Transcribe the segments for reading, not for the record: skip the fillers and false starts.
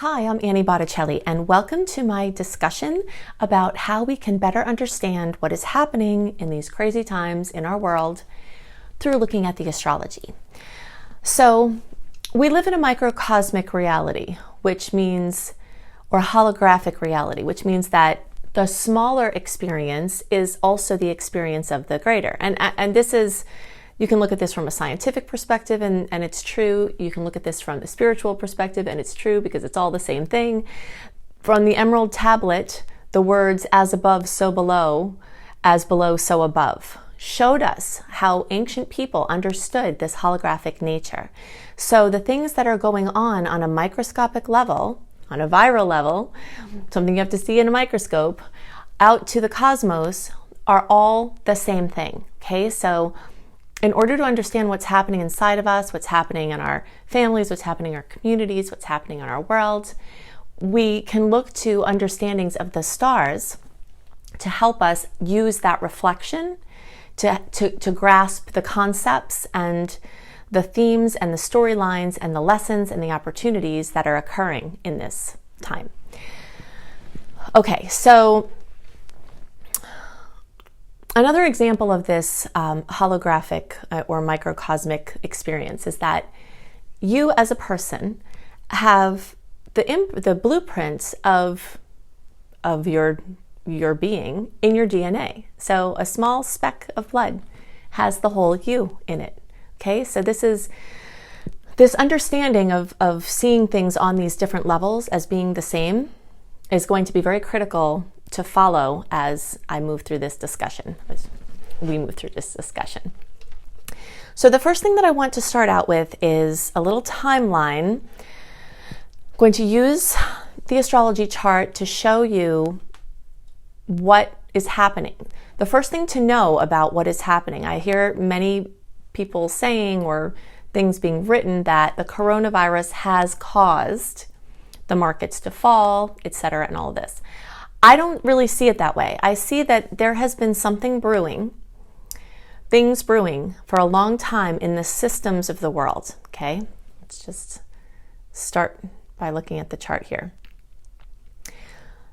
Hi, I'm Annie Botticelli, and welcome to my discussion about how we can better understand what is happening in these crazy times in our world through looking at the astrology. So, we live in a microcosmic reality, which means, or holographic reality, which means that the smaller experience is also the experience of the greater. And this is, you can look at this from a scientific perspective and it's true. You can look at this from the spiritual perspective and it's true because it's all the same thing. From the Emerald Tablet, the words as above, so below, as below, so above, showed us how ancient people understood this holographic nature. So the things that are going on a microscopic level, on a viral level, something you have to see in a microscope, out to the cosmos are all the same thing, okay? So in order to understand what's happening inside of us, what's happening in our families, what's happening in our communities, what's happening in our world, we can look to understandings of the stars to help us use that reflection to grasp the concepts and the themes and the storylines and the lessons and the opportunities that are occurring in this time. Okay, so another example of this holographic or microcosmic experience is that you as a person have the blueprints of your being in your DNA. So a small speck of blood has the whole you in it. Okay, so this is this understanding of seeing things on these different levels as being the same is going to be very critical to follow as I move through this discussion, as we move through this discussion. So the first thing that I want to start out with is a little timeline. I'm going to use the astrology chart to show you what is happening. The first thing to know about what is happening, I hear many people saying or things being written that the coronavirus has caused the markets to fall, etc., and all of this. I don't really see it that way. I see that there has been something brewing, things brewing for a long time in the systems of the world, okay? Let's just start by looking at the chart here.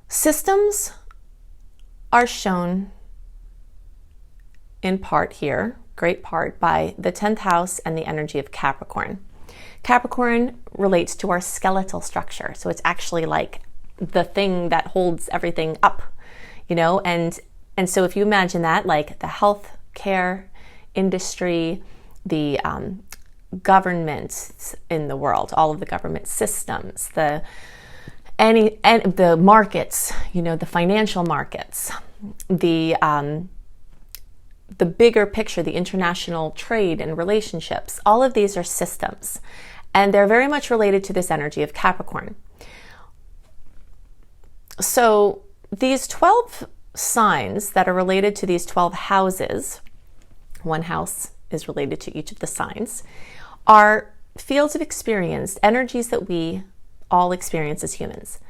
Systems are shown in part here, great part, by the 10th house and the energy of Capricorn. Capricorn relates to our skeletal structure, so it's actually like the thing that holds everything up, you know, and so if you imagine that, like the health care industry, the governments in the world, all of the government systems, the markets, you know, the financial markets, the bigger picture, the international trade and relationships, all of these are systems, and they're very much related to this energy of Capricorn. So these 12 signs that are related to these 12 houses, one house is related to each of the signs, are fields of experience, energies that we all experience as humans.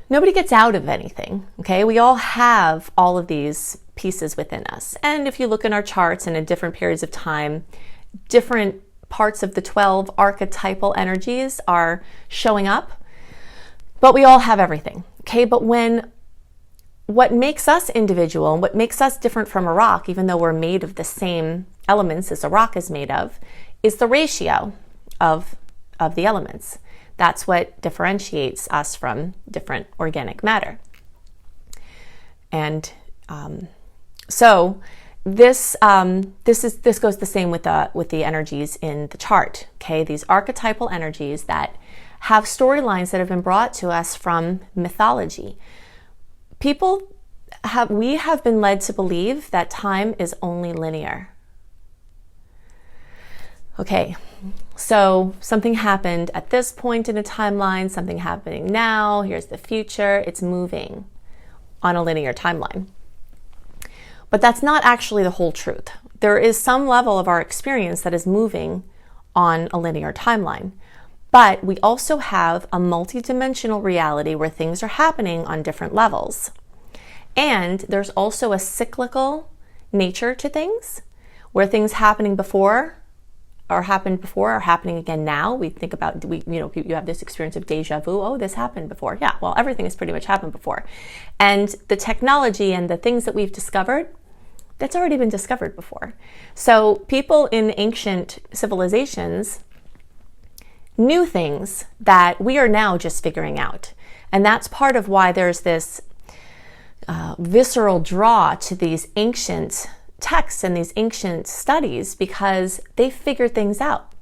Nobody gets out of anything, okay? We all have all of these pieces within us. And if you look in our charts and in different periods of time, different parts of the 12 archetypal energies are showing up. But we all have everything, okay? But what makes us individual and what makes us different from a rock, even though we're made of the same elements as a rock is made of, is the ratio of the elements. That's what differentiates us from different organic matter. And so this goes the same with the energies in the chart, okay? These archetypal energies that have storylines that have been brought to us from mythology. We have been led to believe that time is only linear. Okay, so something happened at this point in a timeline, something happening now, here's the future, it's moving on a linear timeline. But that's not actually the whole truth. There is some level of our experience that is moving on a linear timeline. But we also have a multidimensional reality where things are happening on different levels. And there's also a cyclical nature to things, where things happening before are happened before are happening again now. We think about, you have this experience of deja vu. Oh, this happened before. Yeah, well, everything has pretty much happened before. And the technology and the things that we've discovered, that's already been discovered before. So people in ancient civilizations knew things that we are now just figuring out. And that's part of why there's this visceral draw to these ancient texts and these ancient studies, because they figured things out.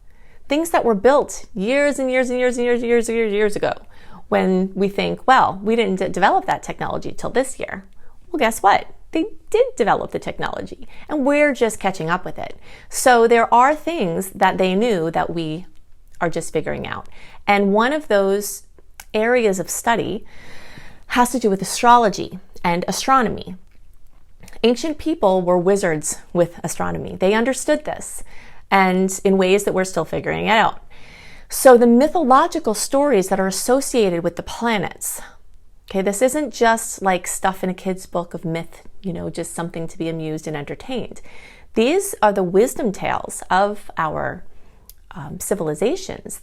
Things that were built years and years and years and years and years and years ago, when we think, well, we didn't develop that technology till this year. Well, guess what? They did develop the technology, and we're just catching up with it. So there are things that they knew that we are just figuring out. And one of those areas of study has to do with astrology and astronomy. Ancient people were wizards with astronomy. They understood this, and in ways that we're still figuring it out. So the mythological stories that are associated with the planets, okay, this isn't just like stuff in a kid's book of myth, just something to be amused and entertained. These are the wisdom tales of our civilizations,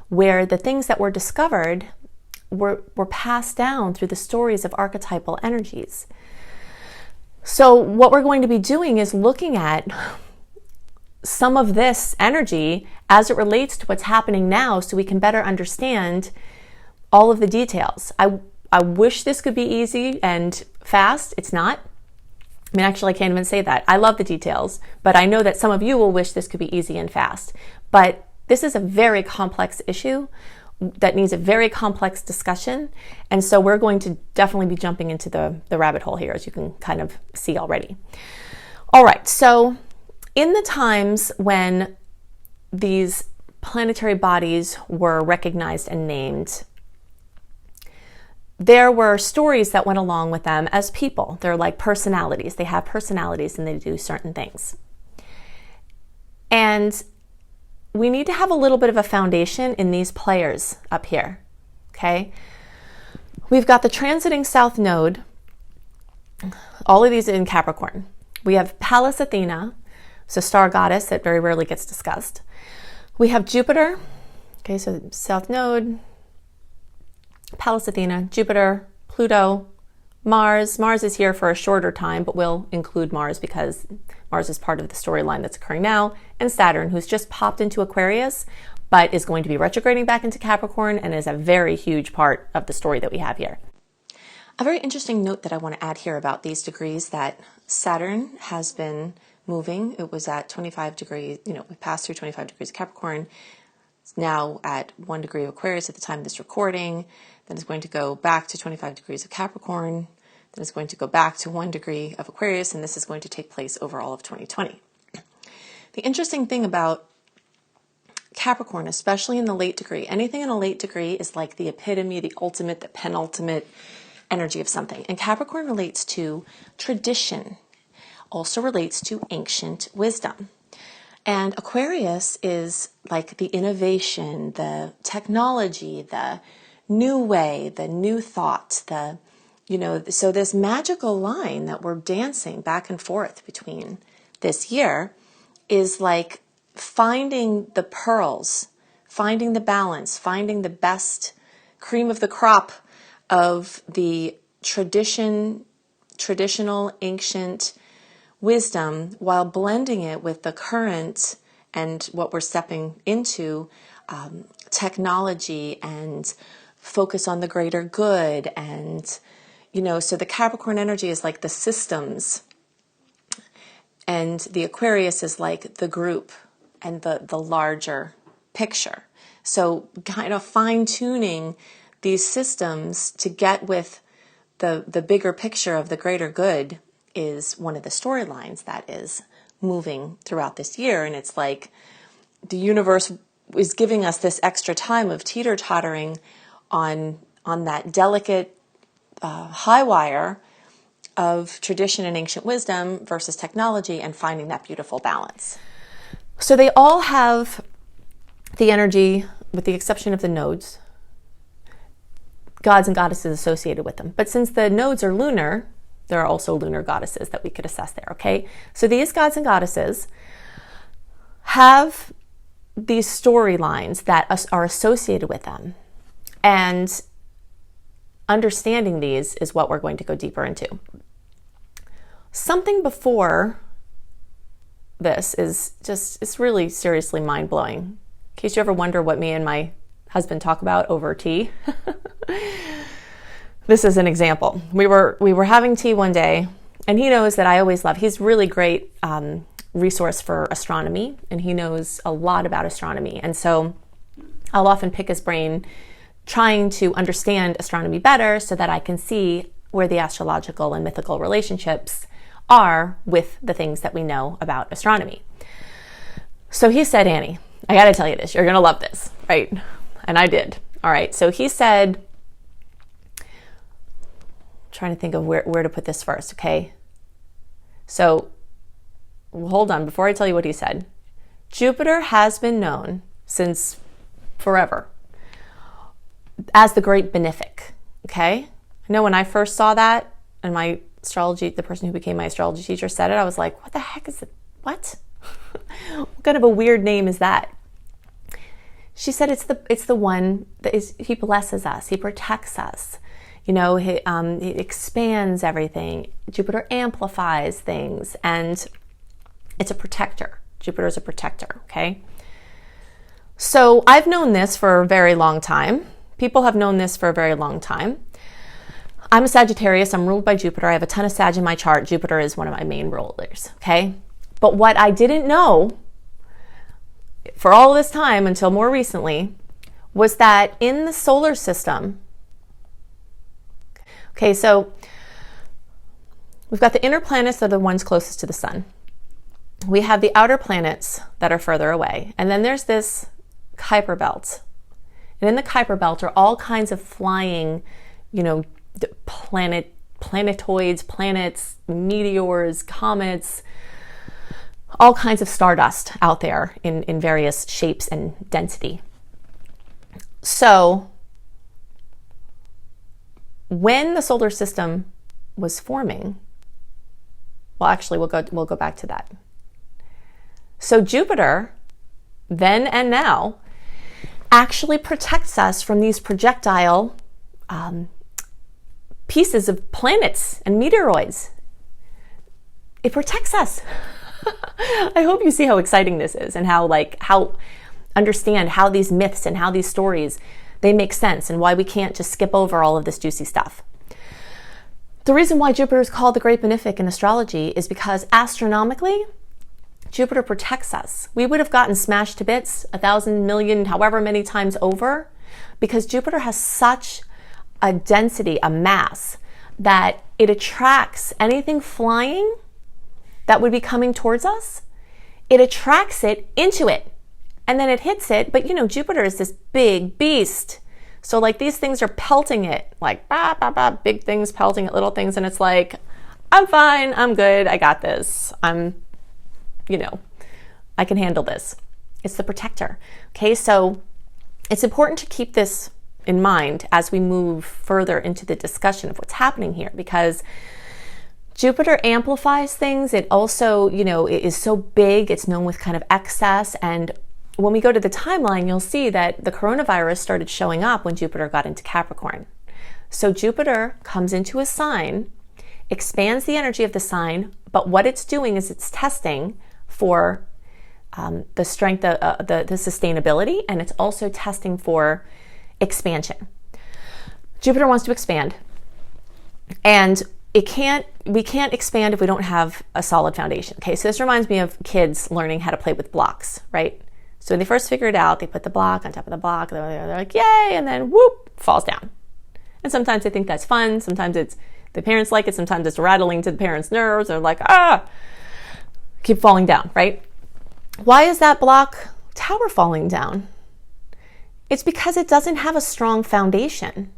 where the things that were discovered were passed down through the stories of archetypal energies. So what we're going to be doing is looking at some of this energy as it relates to what's happening now, so we can better understand all of the details. I wish this could be easy and fast. It's not. I mean, actually, I can't even say that. I love the details, but I know that some of you will wish this could be easy and fast. But this is a very complex issue that needs a very complex discussion. And so we're going to definitely be jumping into the rabbit hole here, as you can kind of see already. All right, so in the times when these planetary bodies were recognized and named, there were stories that went along with them as people. They're like personalities. They have personalities and they do certain things. And we need to have a little bit of a foundation in these players up here, okay? We've got the transiting South Node, all of these in Capricorn. We have Pallas Athena, so star goddess that very rarely gets discussed. We have Jupiter, okay, so South Node, Pallas Athena, Jupiter, Pluto, Mars. Mars is here for a shorter time, but we'll include Mars because Mars is part of the storyline that's occurring now, and Saturn, who's just popped into Aquarius, but is going to be retrograding back into Capricorn and is a very huge part of the story that we have here. A very interesting note that I want to add here about these degrees, that Saturn has been moving. It was at 25 degrees, we passed through 25 degrees of Capricorn. It's now at 1 degree of Aquarius at the time of this recording. Then it's going to go back to 25 degrees of Capricorn. Then it's going to go back to 1 degree of Aquarius, and this is going to take place over all of 2020. The interesting thing about Capricorn, especially in the late degree, anything in a late degree is like the epitome, the ultimate, the penultimate energy of something. And Capricorn relates to tradition, also relates to ancient wisdom. And Aquarius is like the innovation, the technology, the new way, the new thought, so this magical line that we're dancing back and forth between this year is like finding the pearls, finding the balance, finding the best cream of the crop of the traditional ancient wisdom, while blending it with the current and what we're stepping into, technology and focus on the greater good. And so the Capricorn energy is like the systems, and the Aquarius is like the group and the larger picture. So kind of fine-tuning these systems to get with the bigger picture of the greater good is one of the storylines that is moving throughout this year. And it's like the universe is giving us this extra time of teeter-tottering on that delicate high wire of tradition and ancient wisdom versus technology, and finding that beautiful balance. So they all have the energy, with the exception of the nodes, gods and goddesses associated with them. But since the nodes are lunar, there are also lunar goddesses that we could assess there, okay? So these gods and goddesses have these storylines that are associated with them. And understanding these is what we're going to go deeper into. Something before this is just, it's really seriously mind-blowing. In case you ever wonder what me and my husband talk about over tea, this is an example. We were having tea one day, and he knows that I always love, he's really great resource for astronomy, and he knows a lot about astronomy. And so I'll often pick his brain trying to understand astronomy better so that I can see where the astrological and mythical relationships are with the things that we know about astronomy. So he said, Annie, I got to tell you this. You're going to love this, right? And I did. All right. So he said, trying to think of where to put this first. Okay. So hold on. Before I tell you what he said, Jupiter has been known since forever as the great benefic. Okay. I know when I first saw that, and my astrology, the person who became my astrology teacher said it, I was like, what the heck is it? What? What kind of a weird name is that? She said it's the one that is, he blesses us, he protects us. You know, he expands everything. Jupiter amplifies things, and it's a protector. Jupiter is a protector, okay? So I've known this for a very long time. People have known this for a very long time. I'm a Sagittarius. I'm ruled by Jupiter. I have a ton of Sag in my chart. Jupiter is one of my main rulers, okay? But what I didn't know for all this time until more recently was that in the solar system, okay, so we've got the inner planets that are the ones closest to the sun. We have the outer planets that are further away. And then there's this Kuiper belt. And in the Kuiper belt are all kinds of flying, you know, planetoids, planets, meteors, comets, all kinds of stardust out there in various shapes and density. So when the solar system was forming, well, actually, we'll go back to that. So Jupiter, then and now, actually protects us from these projectile pieces of planets and meteoroids. It protects us. I hope you see how exciting this is, and how understand how these myths and how these stories, they make sense, and why we can't just skip over all of this juicy stuff. The reason why Jupiter is called the Great Benefic in astrology is because astronomically, Jupiter protects us. We would have gotten smashed to bits 1,000 million, however many times over, because Jupiter has such a density, a mass, that it attracts anything flying that would be coming towards us. It attracts it into it, and then it hits it. But you know, Jupiter is this big beast. So like these things are pelting it, like bah, bah, bah, big things pelting at little things. And it's like, I'm fine, I'm good, I got this. I can handle this. It's the protector. Okay, so it's important to keep this in mind as we move further into the discussion of what's happening here, because Jupiter amplifies things. It also, it is so big, it's known with kind of excess. And when we go to the timeline, you'll see that the coronavirus started showing up when Jupiter got into Capricorn. So Jupiter comes into a sign, expands the energy of the sign, but what it's doing is it's testing for the strength, the sustainability, and it's also testing for expansion. Jupiter wants to expand, and we can't expand if we don't have a solid foundation. Okay, so this reminds me of kids learning how to play with blocks, right? So when they first figure it out, they put the block on top of the block, they're like, yay, and then whoop, falls down. And sometimes they think that's fun, sometimes it's the parents like it, sometimes it's rattling to the parents' nerves, they're like, keep falling down, right? Why is that block tower falling down? It's because it doesn't have a strong foundation.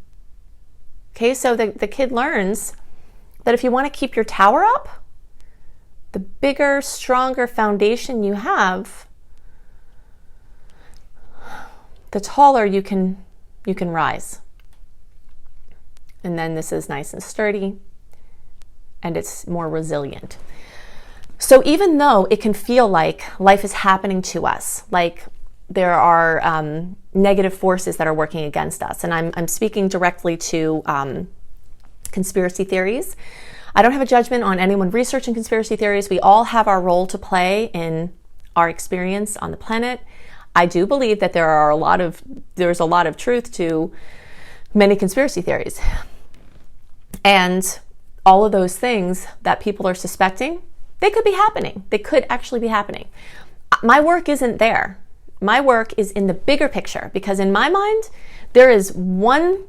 Okay, so the kid learns that if you want to keep your tower up, the bigger, stronger foundation you have, the taller you can rise. And then this is nice and sturdy, and it's more resilient. So even though it can feel like life is happening to us, like there are negative forces that are working against us. And I'm speaking directly to conspiracy theories. I don't have a judgment on anyone researching conspiracy theories. We all have our role to play in our experience on the planet. I do believe that there's a lot of truth to many conspiracy theories. And all of those things that people are suspecting, they could be happening. They could actually be happening. My work isn't there. My work is in the bigger picture, because in my mind, there is one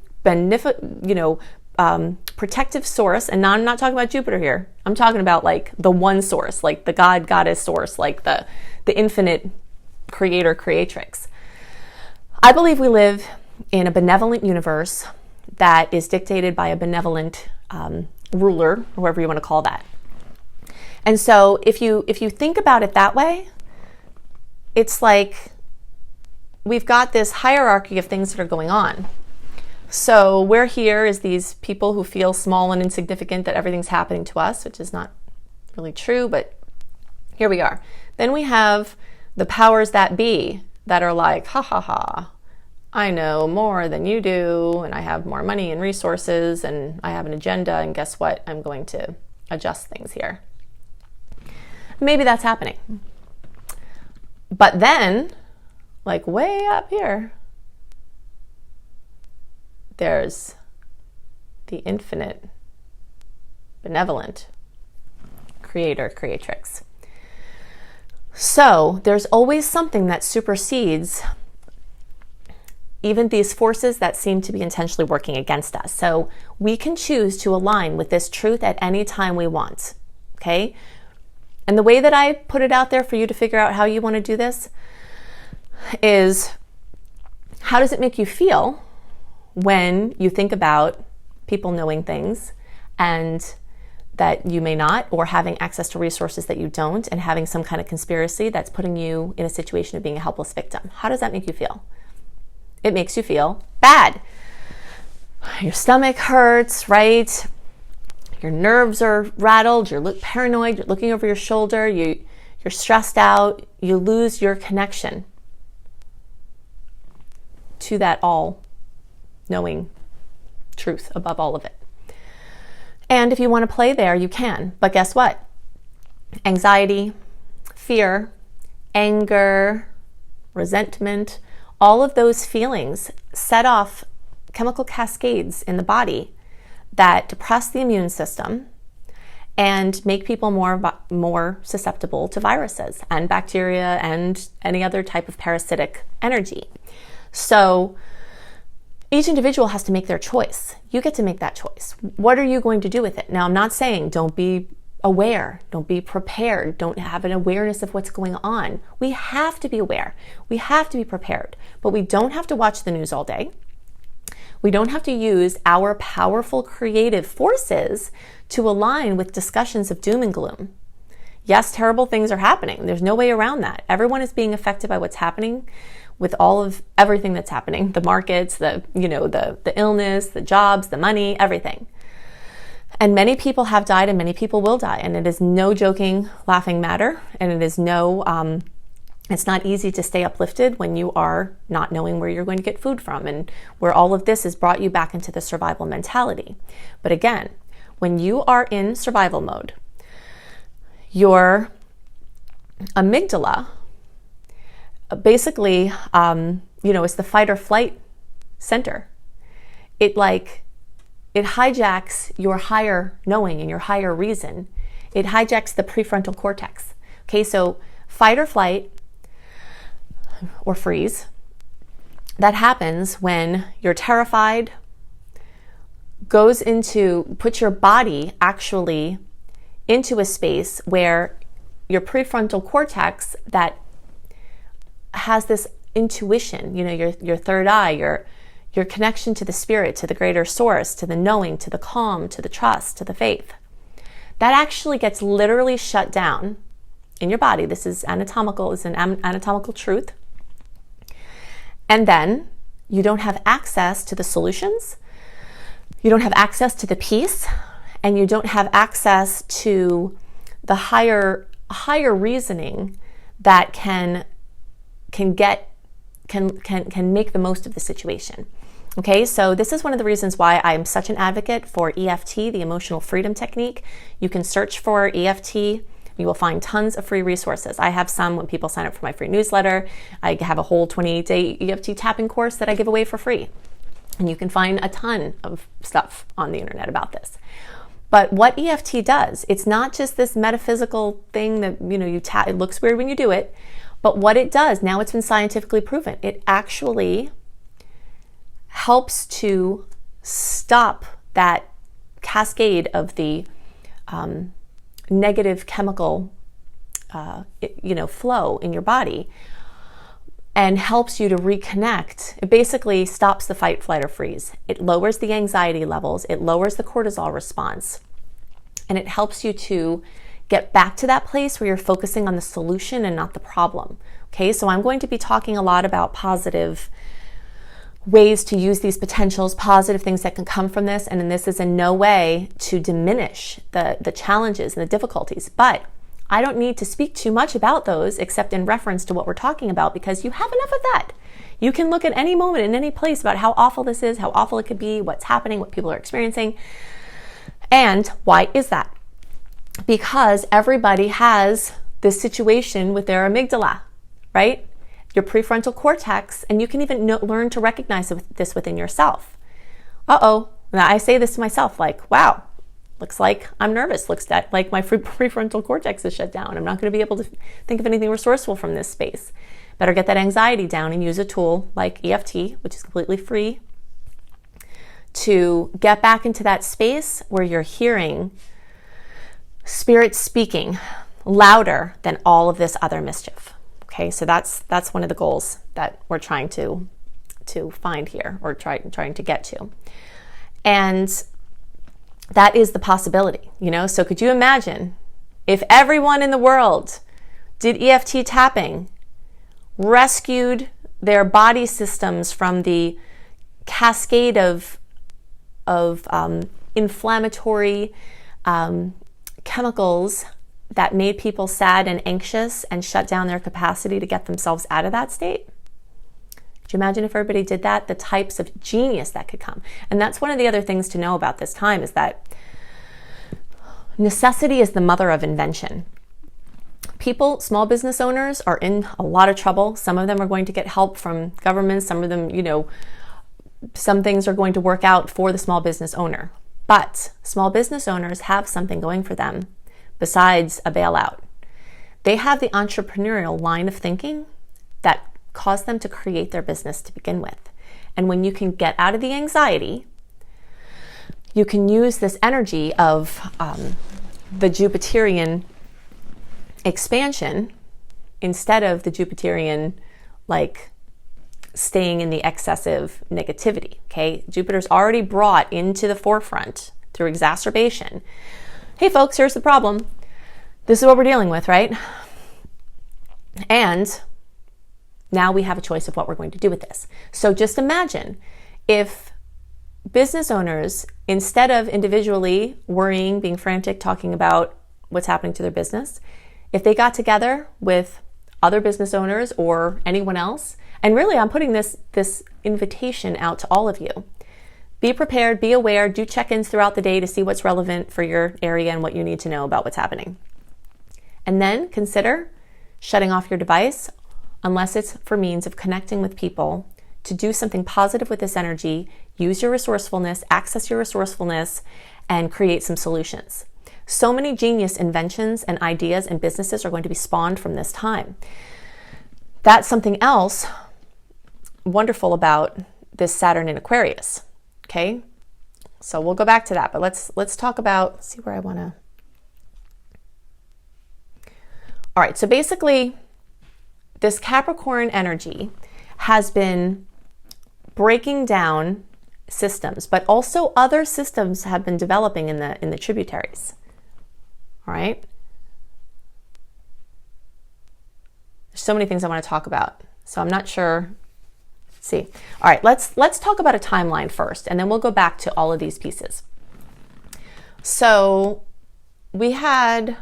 protective source. And now I'm not talking about Jupiter here. I'm talking about like the one source, like the God, goddess source, like the infinite creator, creatrix. I believe we live in a benevolent universe that is dictated by a benevolent ruler, whoever you want to call that. And so if you think about it that way, it's like we've got this hierarchy of things that are going on. So we're here as these people who feel small and insignificant, that everything's happening to us, which is not really true, but here we are. Then we have the powers that be that are like, ha ha ha, I know more than you do, and I have more money and resources, and I have an agenda, and guess what? I'm going to adjust things here. Maybe that's happening. But then, like way up here, there's the infinite, benevolent creator, creatrix. So there's always something that supersedes even these forces that seem to be intentionally working against us. So we can choose to align with this truth at any time we want, okay? And the way that I put it out there for you to figure out how you want to do this is, how does it make you feel when you think about people knowing things and that you may not, or having access to resources that you don't, and having some kind of conspiracy that's putting you in a situation of being a helpless victim? How does that make you feel? It makes you feel bad. Your stomach hurts, right? Your nerves are rattled, you're paranoid, you're looking over your shoulder, you're stressed out, you lose your connection to that all-knowing truth above all of it. And if you want to play there, you can. But guess what? Anxiety, fear, anger, resentment, all of those feelings set off chemical cascades in the body that depress the immune system and make people more susceptible to viruses and bacteria and any other type of parasitic energy. So each individual has to make their choice. You get to make that choice. What are you going to do with it? Now, I'm not saying don't be aware, don't be prepared, don't have an awareness of what's going on. We have to be aware. We have to be prepared. But we don't have to watch the news all day. We don't have to use our powerful creative forces to align with discussions of doom and gloom. Yes, terrible things are happening. There's no way around that. Everyone is being affected by what's happening with all of everything that's happening, the markets, the illness, the jobs, the money, everything. And many people have died and many people will die. And it is no joking, laughing matter. And it is it's not easy to stay uplifted when you are not knowing where you're going to get food from, and where all of this has brought you back into the survival mentality. But again, when you are in survival mode, your amygdala basically, it's the fight or flight center. It hijacks your higher knowing and your higher reason. It hijacks the prefrontal cortex. Okay, so fight or flight or freeze, that happens when you're terrified, puts your body actually into a space where your prefrontal cortex that has this intuition, your third eye, your connection to the spirit, to the greater source, to the knowing, to the calm, to the trust, to the faith, that actually gets literally shut down in your body. This is anatomical, it's an anatomical truth. And then you don't have access to the solutions, you don't have access to the peace, and you don't have access to the higher reasoning that can get can make the most of the situation. Okay, so this is one of the reasons why I'm such an advocate for EFT, the emotional freedom technique. You can search for EFT. You will find tons of free resources. I have some when people sign up for my free newsletter. I have a whole 28-day EFT tapping course that I give away for free. And you can find a ton of stuff on the internet about this. But what EFT does, it's not just this metaphysical thing that, you tap, it looks weird when you do it, but what it does, now it's been scientifically proven, it actually helps to stop that cascade of the negative chemical flow in your body, and helps you to reconnect. It basically stops the fight, flight, or freeze. It lowers the anxiety levels, it lowers the cortisol response, and it helps you to get back to that place where you're focusing on the solution and not the problem. Okay, so I'm going to be talking a lot about positive ways to use these potentials, positive things that can come from this, and this is in no way to diminish the challenges and the difficulties, but I don't need to speak too much about those except in reference to what we're talking about, because you have enough of that. You can look at any moment in any place about how awful this is, how awful it could be, what's happening, what people are experiencing. And why is that? Because everybody has this situation with their amygdala, right? Your prefrontal cortex, and you can even learn to recognize this within yourself. Now I say this to myself, like, wow, looks like I'm nervous. Looks like my prefrontal cortex is shut down. I'm not going to be able to think of anything resourceful from this space. Better get that anxiety down and use a tool like EFT, which is completely free, to get back into that space where you're hearing spirit speaking louder than all of this other mischief. Okay, so that's one of the goals that we're trying to find here, or trying to get to. And that is the possibility, So could you imagine if everyone in the world did EFT tapping, rescued their body systems from the cascade of inflammatory chemicals that made people sad and anxious and shut down their capacity to get themselves out of that state? Could you imagine if everybody did that? The types of genius that could come. And that's one of the other things to know about this time, is that necessity is the mother of invention. People, small business owners, are in a lot of trouble. Some of them are going to get help from governments. Some of them, some things are going to work out for the small business owner. But small business owners have something going for them besides a bailout. They have the entrepreneurial line of thinking that caused them to create their business to begin with. And when you can get out of the anxiety, you can use this energy of the Jupiterian expansion instead of the Jupiterian, staying in the excessive negativity. Okay, Jupiter's already brought into the forefront through exacerbation. Hey folks, here's the problem. This is what we're dealing with, right? And now we have a choice of what we're going to do with this. So just imagine if business owners, instead of individually worrying, being frantic, talking about what's happening to their business, if they got together with other business owners or anyone else, and really I'm putting this invitation out to all of you. Be prepared, be aware, do check-ins throughout the day to see what's relevant for your area and what you need to know about what's happening. And then consider shutting off your device, unless it's for means of connecting with people, to do something positive with this energy, use your resourcefulness, access your resourcefulness, and create some solutions. So many genius inventions and ideas and businesses are going to be spawned from this time. That's something else wonderful about this Saturn in Aquarius. Okay, so we'll go back to that, but let's talk about, see where I want to. All right, so basically this Capricorn energy has been breaking down systems, but also other systems have been developing in the tributaries. All right, there's so many things I want to talk about, so I'm not sure. See. All right, let's talk about a timeline first, and then we'll go back to all of these pieces. So we had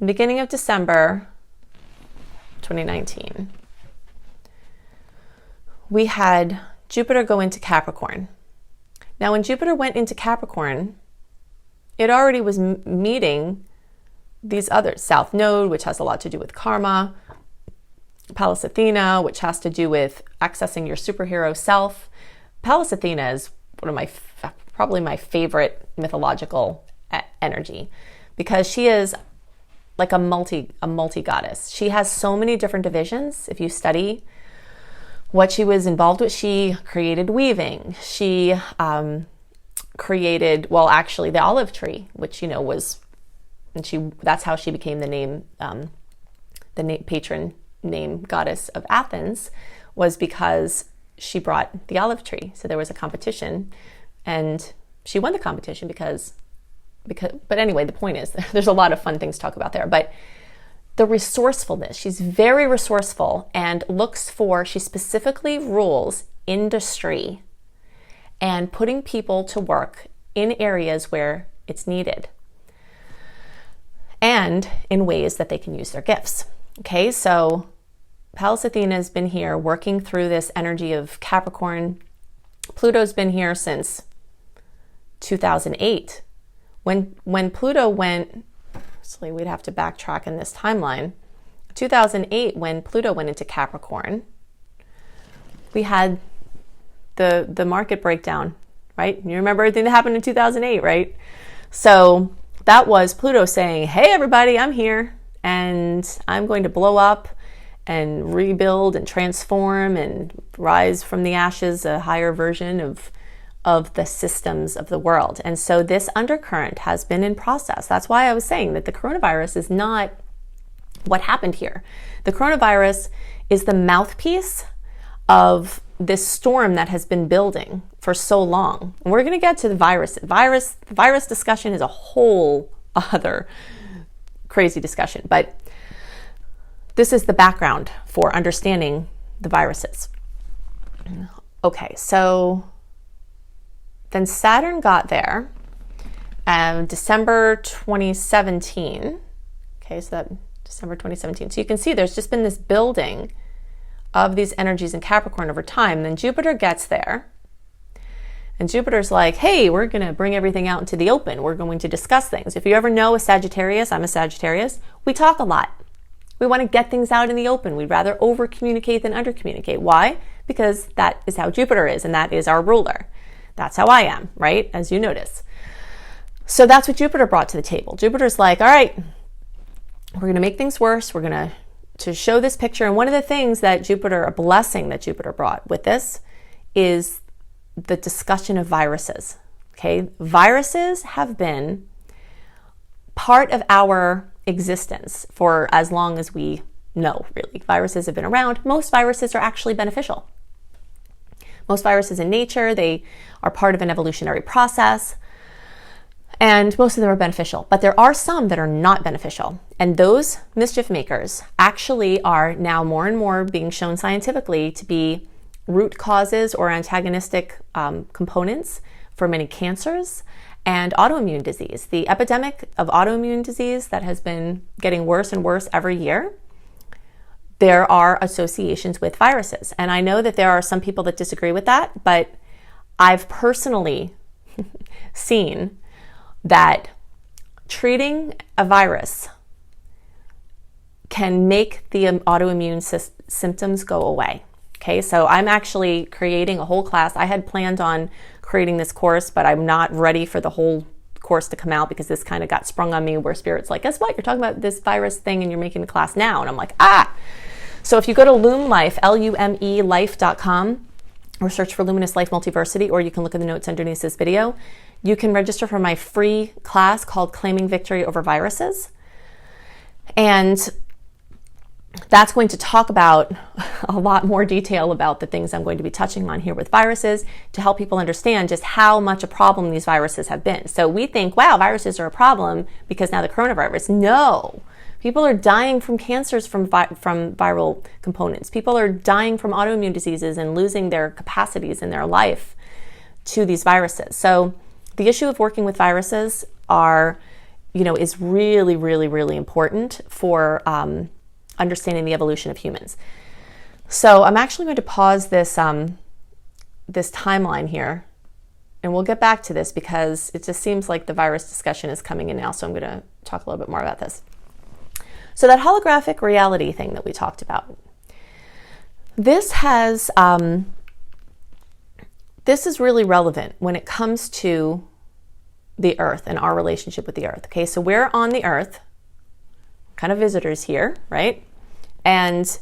beginning of December 2019. we had Jupiter go into Capricorn. Now, when Jupiter went into Capricorn, it already was meeting these others. South Node, which has a lot to do with karma. Pallas Athena, which has to do with accessing your superhero self. Pallas Athena is one of probably my favorite mythological energy, because she is like a multi goddess. She has so many different divisions. If you study what she was involved with, she created weaving. She created, well, actually the olive tree, which, was, and that's how she became the patron name goddess of Athens, was because she brought the olive tree. So there was a competition and she won the competition because, but anyway, the point is there's a lot of fun things to talk about there, but the resourcefulness, she's very resourceful and she specifically rules industry and putting people to work in areas where it's needed and in ways that they can use their gifts. Okay, so Pallas Athena has been here working through this energy of Capricorn. Pluto's been here since 2008. When Pluto went, actually we'd have to backtrack in this timeline, 2008, when Pluto went into Capricorn, we had the market breakdown, right? You remember everything that happened in 2008, right? So that was Pluto saying, hey everybody, I'm here and I'm going to blow up and rebuild and transform and rise from the ashes, a higher version of the systems of the world. And so this undercurrent has been in process. That's why I was saying that the coronavirus is not what happened here. The coronavirus is the mouthpiece of this storm that has been building for so long. And we're going to get to the virus. Virus discussion is a whole other crazy discussion, but this is the background for understanding the viruses. Okay, so then Saturn got there December 2017. Okay, so that December 2017. So you can see there's just been this building of these energies in Capricorn over time. Then Jupiter gets there. And Jupiter's like, hey, we're going to bring everything out into the open. We're going to discuss things. If you ever know a Sagittarius, I'm a Sagittarius, we talk a lot. We want to get things out in the open. We'd rather over-communicate than under-communicate. Why? Because that is how Jupiter is, and that is our ruler. That's how I am, right? As you notice. So that's what Jupiter brought to the table. Jupiter's like, all right, we're going to make things worse. We're going to show this picture. And one of the things that Jupiter, a blessing that Jupiter brought with this, is the discussion of viruses. Okay, viruses have been part of our existence for as long as we know, really. Viruses have been around. Most viruses are actually beneficial. Most viruses in nature, they are part of an evolutionary process, and most of them are beneficial. But there are some that are not beneficial. And those mischief makers actually are now more and more being shown scientifically to be root causes or antagonistic components for many cancers and autoimmune disease. The epidemic of autoimmune disease that has been getting worse and worse every year, there are associations with viruses. And I know that there are some people that disagree with that, but I've personally seen that treating a virus can make the autoimmune symptoms go away. Okay, so I'm actually creating a whole class. I had planned on creating this course, but I'm not ready for the whole course to come out because this kind of got sprung on me where Spirit's like, guess what? You're talking about this virus thing and you're making the class now. And I'm like, So if you go to LumeLife, L-U-M-E life.com, or search for Luminous Life Multiversity, or you can look in the notes underneath this video, you can register for my free class called Claiming Victory Over Viruses. And that's going to talk about a lot more detail about the things I'm going to be touching on here with viruses to help people understand just how much a problem these viruses have been. So we think, wow, viruses are a problem because now the coronavirus. No, people are dying from cancers from viral components. People are dying from autoimmune diseases and losing their capacities in their life to these viruses. So the issue of working with viruses is really, really, really important for understanding the evolution of humans. So I'm actually going to pause this, this timeline here, and we'll get back to this because it just seems like the virus discussion is coming in now. So I'm going to talk a little bit more about this. So that holographic reality thing that we talked about, this has, this is really relevant when it comes to the earth and our relationship with the earth. Okay, so we're on the earth, kind of visitors here, right? And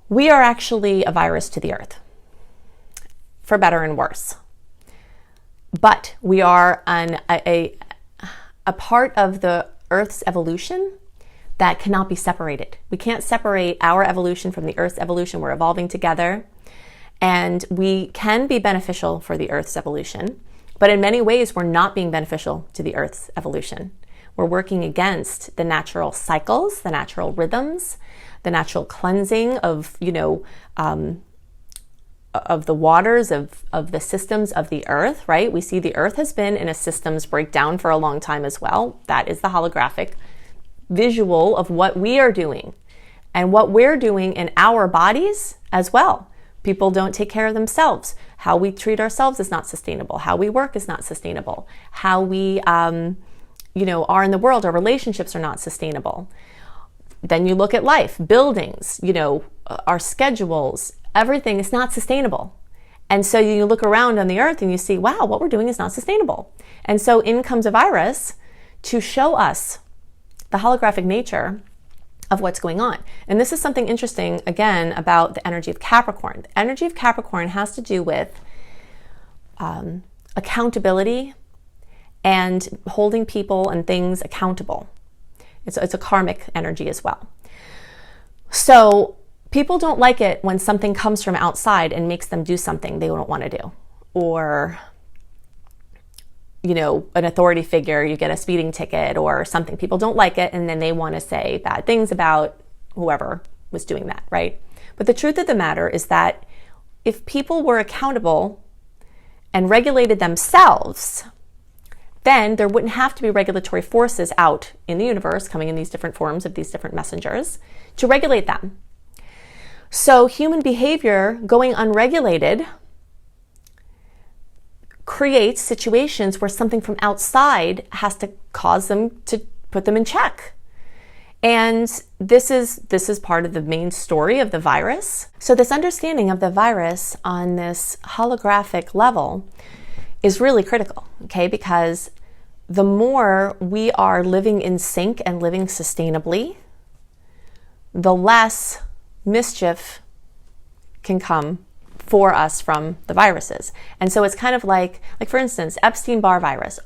we are actually a virus to the earth, for better and worse. But we are a part of the earth's evolution that cannot be separated. We can't separate our evolution from the earth's evolution. We're evolving together, and we can be beneficial for the earth's evolution, but in many ways we're not being beneficial to the earth's evolution. We're working against the natural cycles, the natural rhythms, the natural cleansing of, of the waters, of the systems of the earth, right? We see the earth has been in a systems breakdown for a long time as well. That is the holographic visual of what we are doing and what we're doing in our bodies as well. People don't take care of themselves. How we treat ourselves is not sustainable. How we work is not sustainable. How we, are in the world, our relationships are not sustainable. Then you look at life, buildings, our schedules, everything is not sustainable. And so you look around on the earth and you see, wow, what we're doing is not sustainable. And so in comes a virus to show us the holographic nature of what's going on. And this is something interesting, again, about the energy of Capricorn. The energy of Capricorn has to do with accountability and holding people and things accountable. It's a karmic energy as well. So people don't like it when something comes from outside and makes them do something they don't want to do. Or, an authority figure, you get a speeding ticket or something. People don't like it, and then they want to say bad things about whoever was doing that, right? But the truth of the matter is that if people were accountable and regulated themselves, then there wouldn't have to be regulatory forces out in the universe coming in these different forms of these different messengers to regulate them. So human behavior going unregulated creates situations where something from outside has to cause them to put them in check. And this is part of the main story of the virus. So this understanding of the virus on this holographic level is really critical, okay? Because the more we are living in sync and living sustainably, the less mischief can come for us from the viruses. And so it's kind of like for instance, Epstein-Barr virus.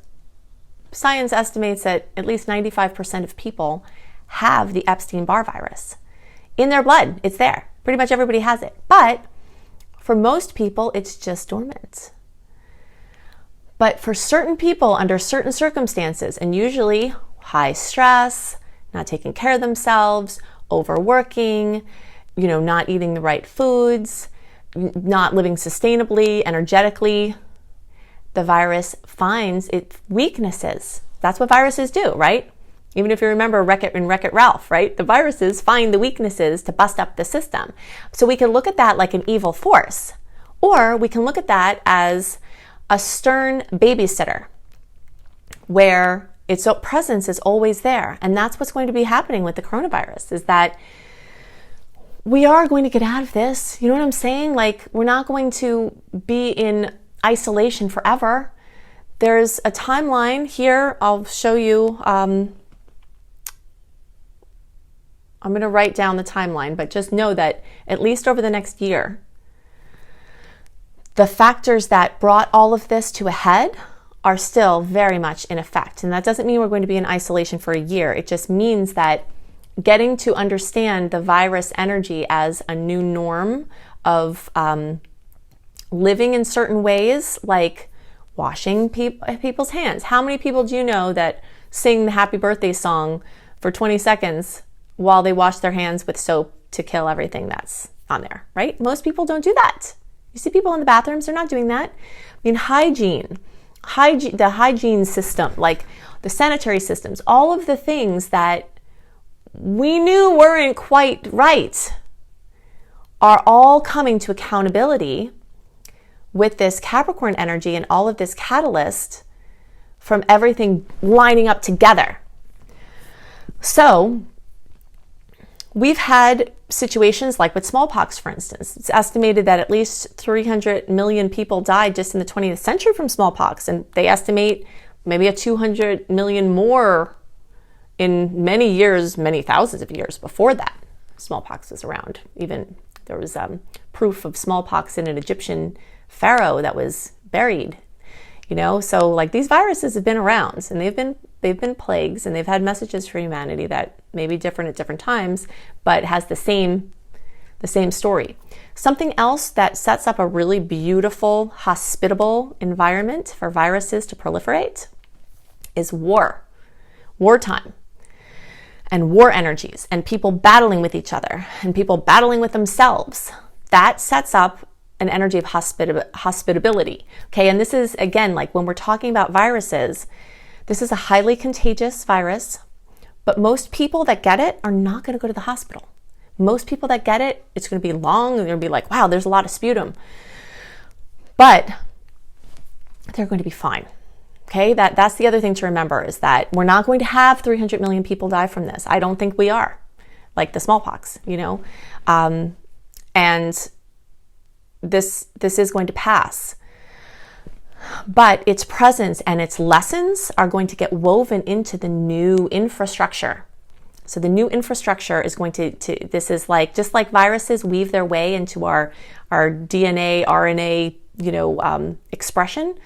Science estimates that at least 95% of people have the Epstein-Barr virus in their blood. It's there. Pretty much everybody has it. But for most people, it's just dormant. But for certain people under certain circumstances, and usually high stress, not taking care of themselves, overworking, not eating the right foods, not living sustainably, energetically, the virus finds its weaknesses. That's what viruses do, right? Even if you remember Wreck-It Ralph, right? The viruses find the weaknesses to bust up the system. So we can look at that like an evil force, or we can look at that as a stern babysitter where its presence is always there. And that's what's going to be happening with the coronavirus, is that we are going to get out of this. You know what I'm saying? We're not going to be in isolation forever. There's a timeline here. I'll show you. I'm going to write down the timeline, but just know that at least over the next year, the factors that brought all of this to a head are still very much in effect. And that doesn't mean we're going to be in isolation for a year. It just means that getting to understand the virus energy as a new norm of living in certain ways, like washing people's hands. How many people do you know that sing the happy birthday song for 20 seconds while they wash their hands with soap to kill everything that's on there, right? Most people don't do that. You see people in the bathrooms, they're not doing that. I mean, hygiene, the hygiene system, like the sanitary systems, all of the things that we knew weren't quite right. are all coming to accountability with this Capricorn energy and all of this catalyst from everything lining up together. So we've had situations like with smallpox, for instance. It's estimated that at least 300 million people died just in the 20th century from smallpox, and they estimate maybe a 200 million more in many years, many thousands of years before that. Smallpox was around. Even there was proof of smallpox in an Egyptian pharaoh that was buried. So like these viruses have been around, and they've been plagues, and they've had messages for humanity that may be different at different times, but has the same story. Something else that sets up a really beautiful, hospitable environment for viruses to proliferate is wartime, and war energies, and people battling with each other, and people battling with themselves. That sets up an energy of hospitability. Okay, and this is, again, like when we're talking about viruses, this is a highly contagious virus, but most people that get it are not going to go to the hospital. Most people that get it, it's going to be long, and they're going to be like, wow, there's a lot of sputum. But they're going to be fine. Okay, that's the other thing to remember, is that we're not going to have 300 million people die from this. I don't think we are, like the smallpox, and this is going to pass. But its presence and its lessons are going to get woven into the new infrastructure. So the new infrastructure is going to this is like, just like viruses weave their way into our DNA, RNA, expression.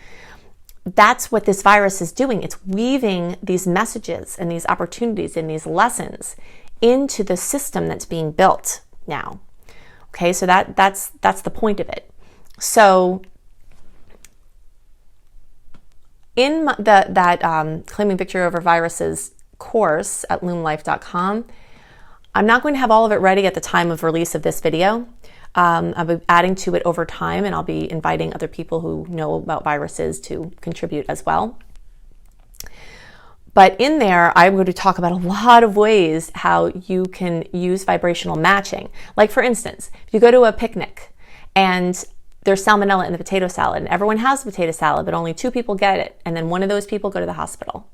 That's what this virus is doing. It's weaving these messages and these opportunities and these lessons into the system that's being built now. Okay, so that's the point of it. So in that Claiming Victory Over Viruses course at loomlife.com, I'm not going to have all of it ready at the time of release of this video. I'll be adding to it over time, and I'll be inviting other people who know about viruses to contribute as well. But in there, I'm going to talk about a lot of ways how you can use vibrational matching. Like, for instance, if you go to a picnic and there's salmonella in the potato salad, and everyone has potato salad, but only 2 people get it, and then one of those people go to the hospital.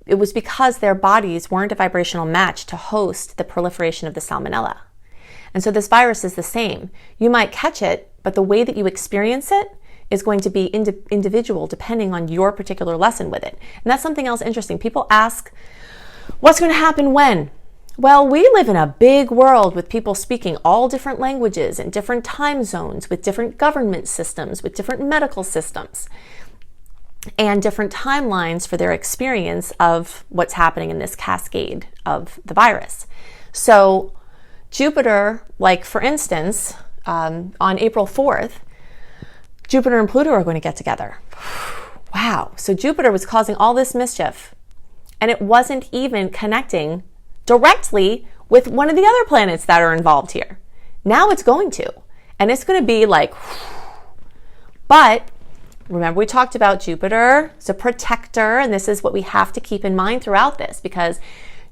It was because their bodies weren't a vibrational match to host the proliferation of the salmonella. And so this virus is the same. You might catch it, but the way that you experience it is going to be individual depending on your particular lesson with it. And that's something else interesting. People ask, what's going to happen when? Well, we live in a big world with people speaking all different languages in different time zones, with different government systems, with different medical systems, and different timelines for their experience of what's happening in this cascade of the virus. So Jupiter, like for instance, on April 4th, Jupiter and Pluto are going to get together. Wow. So Jupiter was causing all this mischief, and it wasn't even connecting directly with one of the other planets that are involved here. Now it's going to, and it's going to be like, but remember we talked about Jupiter as a protector, and this is what we have to keep in mind throughout this, because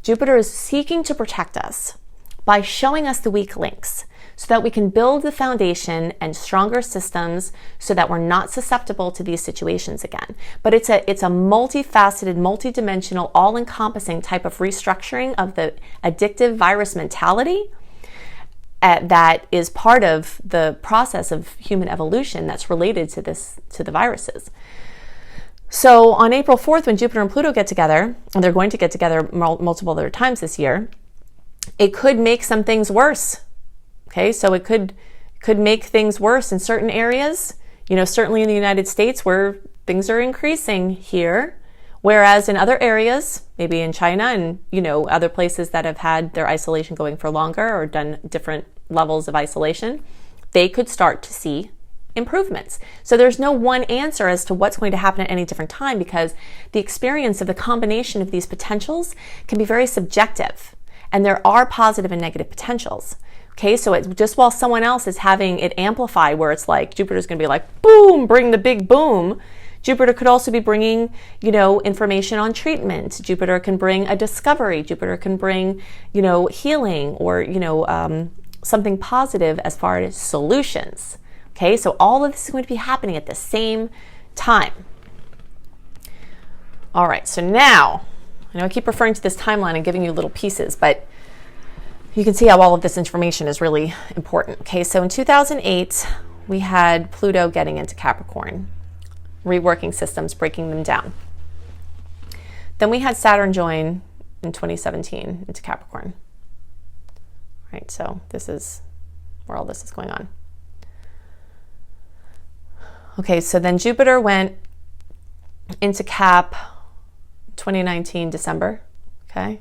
Jupiter is seeking to protect us by showing us the weak links, so that we can build the foundation and stronger systems so that we're not susceptible to these situations again. But it's a multifaceted, multidimensional, all-encompassing type of restructuring of the addictive virus mentality that is part of the process of human evolution that's related to the viruses. So on April 4th, when Jupiter and Pluto get together, and they're going to get together multiple other times this year, it could make some things worse. Okay, so it could make things worse in certain areas, certainly in the United States where things are increasing here, whereas in other areas, maybe in China and, other places that have had their isolation going for longer or done different levels of isolation, they could start to see improvements. So there's no one answer as to what's going to happen at any different time, because the experience of the combination of these potentials can be very subjective, and there are positive and negative potentials. Okay, so it's just while someone else is having it amplify, where it's like Jupiter's going to be like, boom, bring the big boom. Jupiter could also be bringing, information on treatment. Jupiter can bring a discovery. Jupiter can bring, healing, or, something positive as far as solutions. Okay, so all of this is going to be happening at the same time. All right, so now, I know I keep referring to this timeline and giving you little pieces, but you can see how all of this information is really important. Okay, so in 2008, we had Pluto getting into Capricorn, reworking systems, breaking them down. Then we had Saturn join in 2017 into Capricorn. Right, so this is where all this is going on. Okay, so then Jupiter went into Cap 2019 December, okay?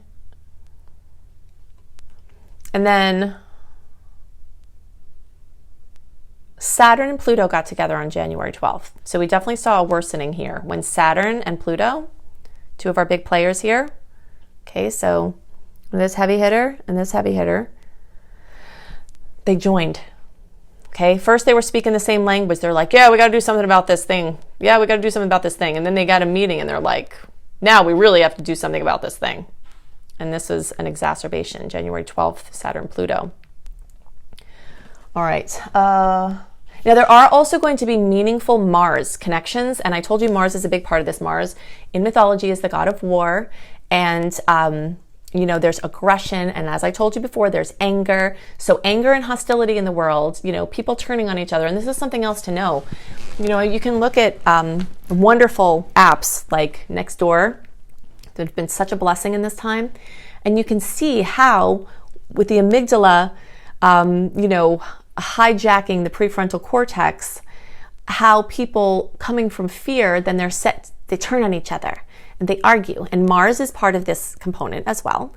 And then Saturn and Pluto got together on January 12th. So we definitely saw a worsening here when Saturn and Pluto, two of our big players here, okay, so this heavy hitter and this heavy hitter, they joined. Okay, first they were speaking the same language. They're like, yeah, we got to do something about this thing. Yeah, we got to do something about this thing. And then they got a meeting and they're like, now we really have to do something about this thing. And this is an exacerbation, January 12th, Saturn, Pluto. All right. Now there are also going to be meaningful Mars connections. And I told you Mars is a big part of this. Mars in mythology is the god of war. And, you know, there's aggression, and as I told you before, there's anger. So anger and hostility in the world, you know, people turning on each other. And this is something else to know. You know, you can look at wonderful apps like Nextdoor. They've been such a blessing in this time. And you can see how, with the amygdala, you know, hijacking the prefrontal cortex, how people coming from fear, then they turn on each other. And they argue, and Mars is part of this component as well.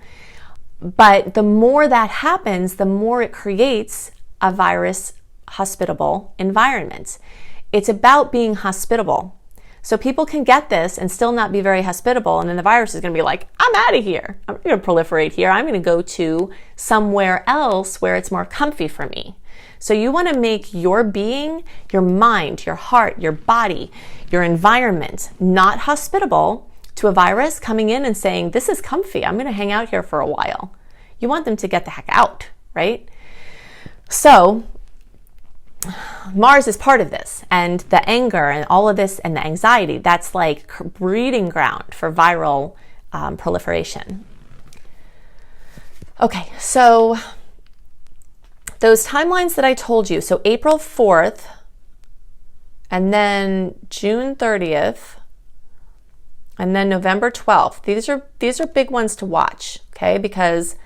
But the more that happens, the more it creates a virus hospitable environment. It's about being hospitable. So people can get this and still not be very hospitable, and then the virus is going to be like, I'm out of here. I'm going to proliferate here. I'm going to go to somewhere else where it's more comfy for me. So you want to make your being, your mind, your heart, your body, your environment not hospitable to a virus coming in and saying, this is comfy, I'm going to hang out here for a while. You want them to get the heck out, right? So Mars is part of this, and the anger and all of this and the anxiety, that's like breeding ground for viral proliferation. Okay, so those timelines that I told you, so April 4th and then June 30th, and then November 12th. These are big ones to watch, okay? Because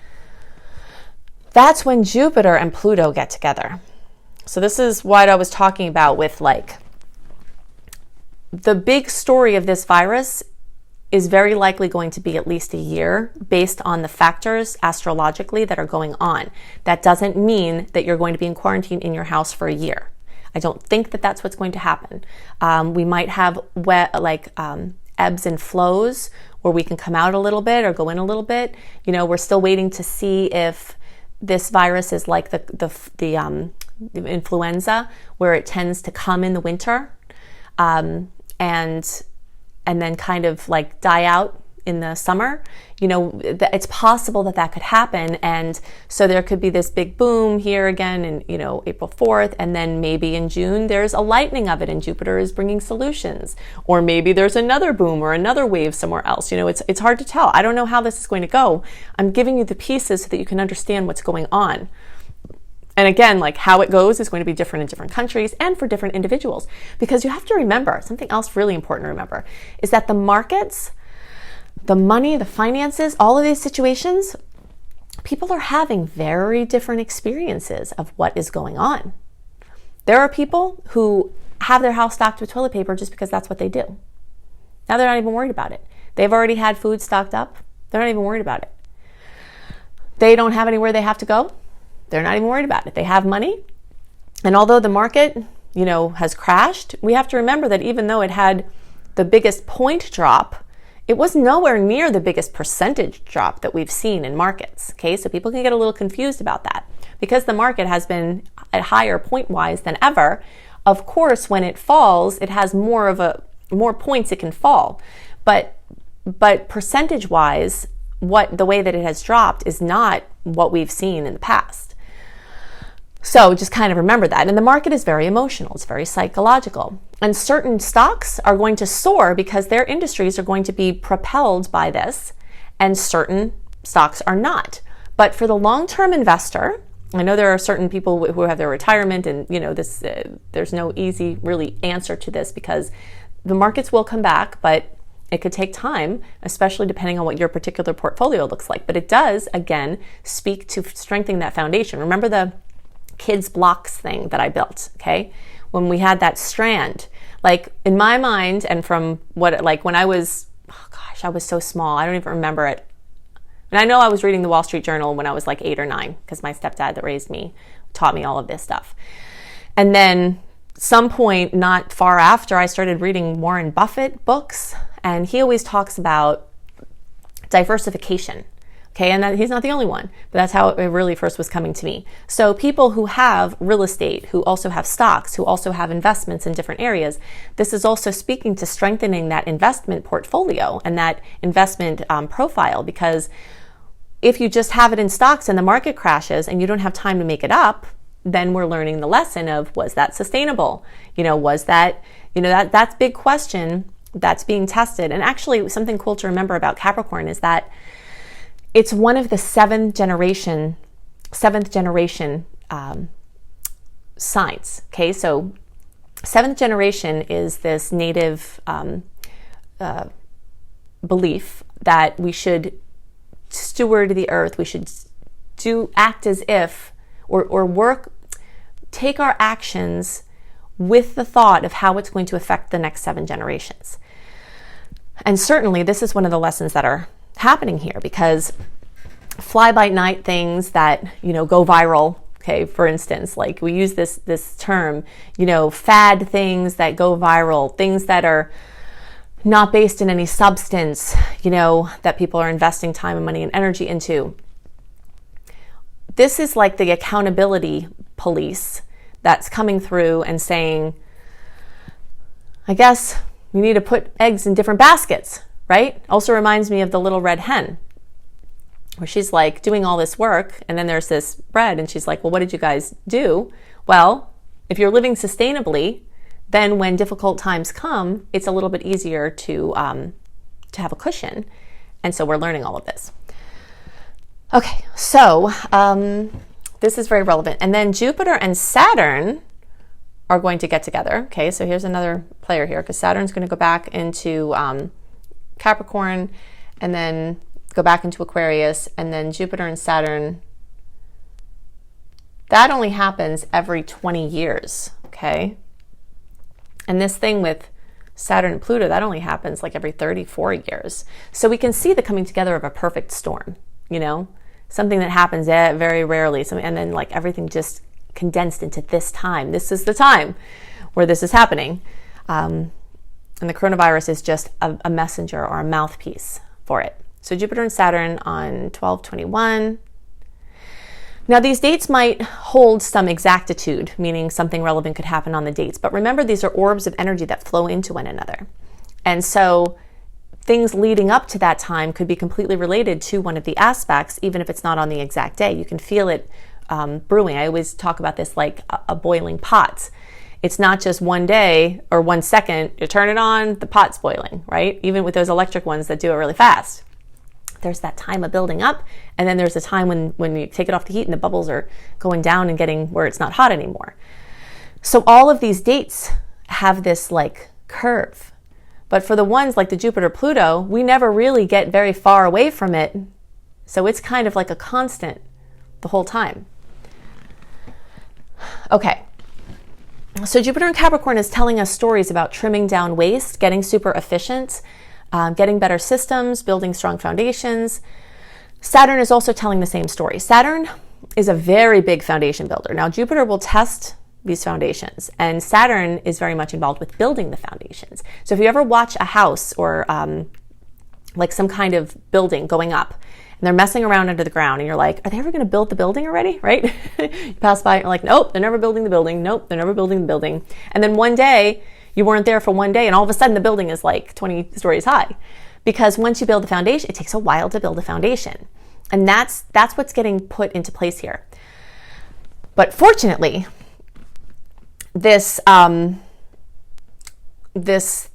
that's when Jupiter and Pluto get together. So this is what I was talking about with, like, the big story of this virus is very likely going to be at least a year based on the factors astrologically that are going on. That doesn't mean that you're going to be in quarantine in your house for a year. I don't think that that's what's going to happen. We might have ebbs and flows where we can come out a little bit or go in a little bit. You know, we're still waiting to see if this virus is like the influenza, where it tends to come in the winter and then kind of like die out in the summer. You know, it's possible that that could happen. And so there could be this big boom here again in, you know, April 4th. And then maybe in June, there's a lightening of it and Jupiter is bringing solutions. Or maybe there's another boom or another wave somewhere else. You know, it's hard to tell. I don't know how this is going to go. I'm giving you the pieces so that you can understand what's going on. And again, like how it goes is going to be different in different countries and for different individuals. Because you have to remember, something else really important to remember, is that the markets, the money, the finances, all of these situations, people are having very different experiences of what is going on. There are people who have their house stocked with toilet paper just because that's what they do. Now they're not even worried about it. They've already had food stocked up. They're not even worried about it. They don't have anywhere they have to go. They're not even worried about it. They have money. And although the market, you know, has crashed, we have to remember that even though it had the biggest point drop, it was nowhere near the biggest percentage drop that we've seen in markets. Okay, so people can get a little confused about that. Because the market has been at higher point-wise than ever, of course, when it falls, it has more points it can fall. But percentage-wise, the way that it has dropped is not what we've seen in the past. So just kind of remember that. And the market is very emotional. It's very psychological. And certain stocks are going to soar because their industries are going to be propelled by this, and certain stocks are not. But for the long-term investor, I know there are certain people who have their retirement, and this there's no easy really answer to this because the markets will come back, but it could take time, especially depending on what your particular portfolio looks like. But it does, again, speak to strengthening that foundation. Remember the kids blocks thing that I built, okay? When we had that strand, like in my mind, and from what, like when I was, I was so small, I don't even remember it. And I know I was reading the Wall Street Journal when I was like 8 or 9, because my stepdad that raised me taught me all of this stuff. And then some point not far after, I started reading Warren Buffett books, and he always talks about diversification. Okay, and he's not the only one, but that's how it really first was coming to me. So people who have real estate, who also have stocks, who also have investments in different areas, this is also speaking to strengthening that investment portfolio and that investment profile, because if you just have it in stocks and the market crashes and you don't have time to make it up, then we're learning the lesson of, was that sustainable? Was that, that's big question that's being tested. And actually something cool to remember about Capricorn is that it's one of the seventh generation signs. Okay, so seventh generation is this native belief that we should steward the earth. We should act as if, or work, take our actions with the thought of how it's going to affect the next 7 generations. And certainly this is one of the lessons that are happening here, because fly-by-night things that go viral, okay, for instance, like we use this term, fad things that go viral, things that are not based in any substance, that people are investing time and money and energy into. This is like the accountability police that's coming through and saying, I guess you need to put eggs in different baskets, right? Also reminds me of the little red hen, where she's like doing all this work, and then there's this bread, and she's like, well, what did you guys do? Well, if you're living sustainably, then when difficult times come, it's a little bit easier to have a cushion. And so we're learning all of this. Okay, so this is very relevant. And then Jupiter and Saturn are going to get together. Okay, so here's another player here, because Saturn's going to go back into Capricorn, and then go back into Aquarius, and then Jupiter and Saturn, that only happens every 20 years, okay? And this thing with Saturn and Pluto, that only happens like every 34 years. So we can see the coming together of a perfect storm, something that happens very rarely, and then like everything just condensed into this time. This is the time where this is happening. And the coronavirus is just a messenger or a mouthpiece for it. So Jupiter and Saturn on 12/21. Now these dates might hold some exactitude, meaning something relevant could happen on the dates. But remember, these are orbs of energy that flow into one another. And so things leading up to that time could be completely related to one of the aspects, even if it's not on the exact day. You can feel it brewing. I always talk about this like a boiling pot. It's not just one day or 1 second, you turn it on, the pot's boiling, right? Even with those electric ones that do it really fast. There's that time of building up, and then there's a time when you take it off the heat and the bubbles are going down and getting where it's not hot anymore. So all of these dates have this like curve. But for the ones like the Jupiter-Pluto, we never really get very far away from it. So it's kind of like a constant the whole time. Okay. So Jupiter in Capricorn is telling us stories about trimming down waste, getting super efficient, getting better systems, building strong foundations. Saturn is also telling the same story. Saturn is a very big foundation builder. Now, Jupiter will test these foundations, and Saturn is very much involved with building the foundations. So if you ever watch a house or like some kind of building going up, and they're messing around under the ground, and you're like, are they ever going to build the building already, right? You pass by and you're like, nope, they're never building the building. Nope, they're never building the building. And then one day, you weren't there for one day, and all of a sudden the building is like 20 stories high. Because once you build the foundation, it takes a while to build a foundation. And that's what's getting put into place here. But fortunately, this this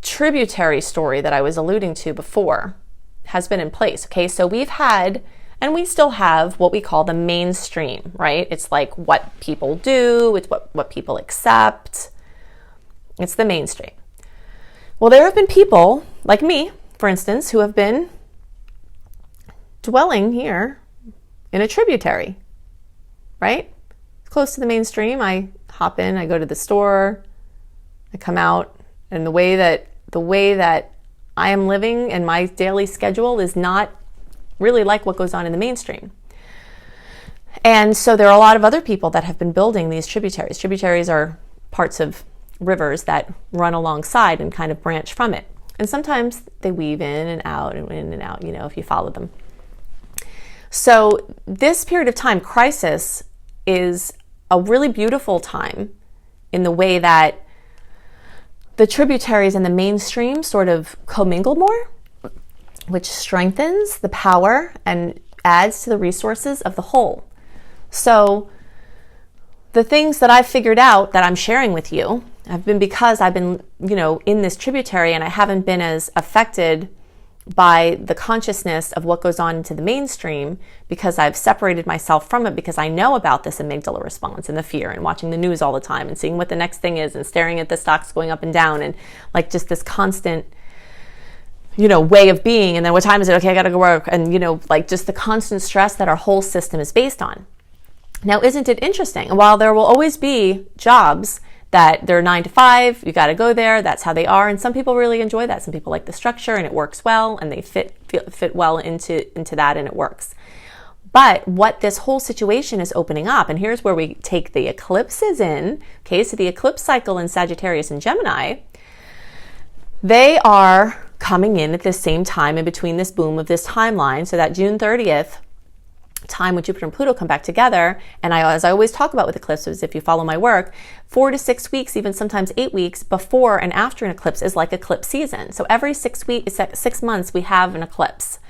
tributary story that I was alluding to before has been in place. Okay, so we've had, and we still have, what we call the mainstream, right? It's like what people do, it's what people accept. It's the mainstream. Well, there have been people like me, for instance, who have been dwelling here in a tributary, right? Close to the mainstream. I hop in, I go to the store, I come out, and the way that I am living and my daily schedule is not really like what goes on in the mainstream. And so there are a lot of other people that have been building these tributaries. Tributaries are parts of rivers that run alongside and kind of branch from it. And sometimes they weave in and out, you know, if you follow them. So this period of time, crisis, is a really beautiful time in the way that the tributaries and the mainstream sort of commingle more, which strengthens the power and adds to the resources of the whole. So the things that I've figured out that I'm sharing with you have been because I've been, you know, in this tributary, and I haven't been as affected by the consciousness of what goes on into the mainstream because I've separated myself from it, because I know about this amygdala response and the fear and watching the news all the time and seeing what the next thing is and staring at the stocks going up and down and like just this constant, you know, way of being. And then what time is it? Okay, I gotta go work. And, you know, like just the constant stress that our whole system is based on. Now, isn't it interesting? And while there will always be jobs that they're 9 to 5, you got to go there, that's how they are, and some people really enjoy that. Some people like the structure and it works well, and they fit well into that, and it works. But what this whole situation is opening up, and here's where we take the eclipses in. Okay, so the eclipse cycle in Sagittarius and Gemini, they are coming in at the same time in between this boom of this timeline, so that June 30th time when Jupiter and Pluto come back together. And as I always talk about with eclipses, if you follow my work, 4 to 6 weeks, even sometimes 8 weeks before and after an eclipse is like eclipse season. So every 6 months we have an eclipse,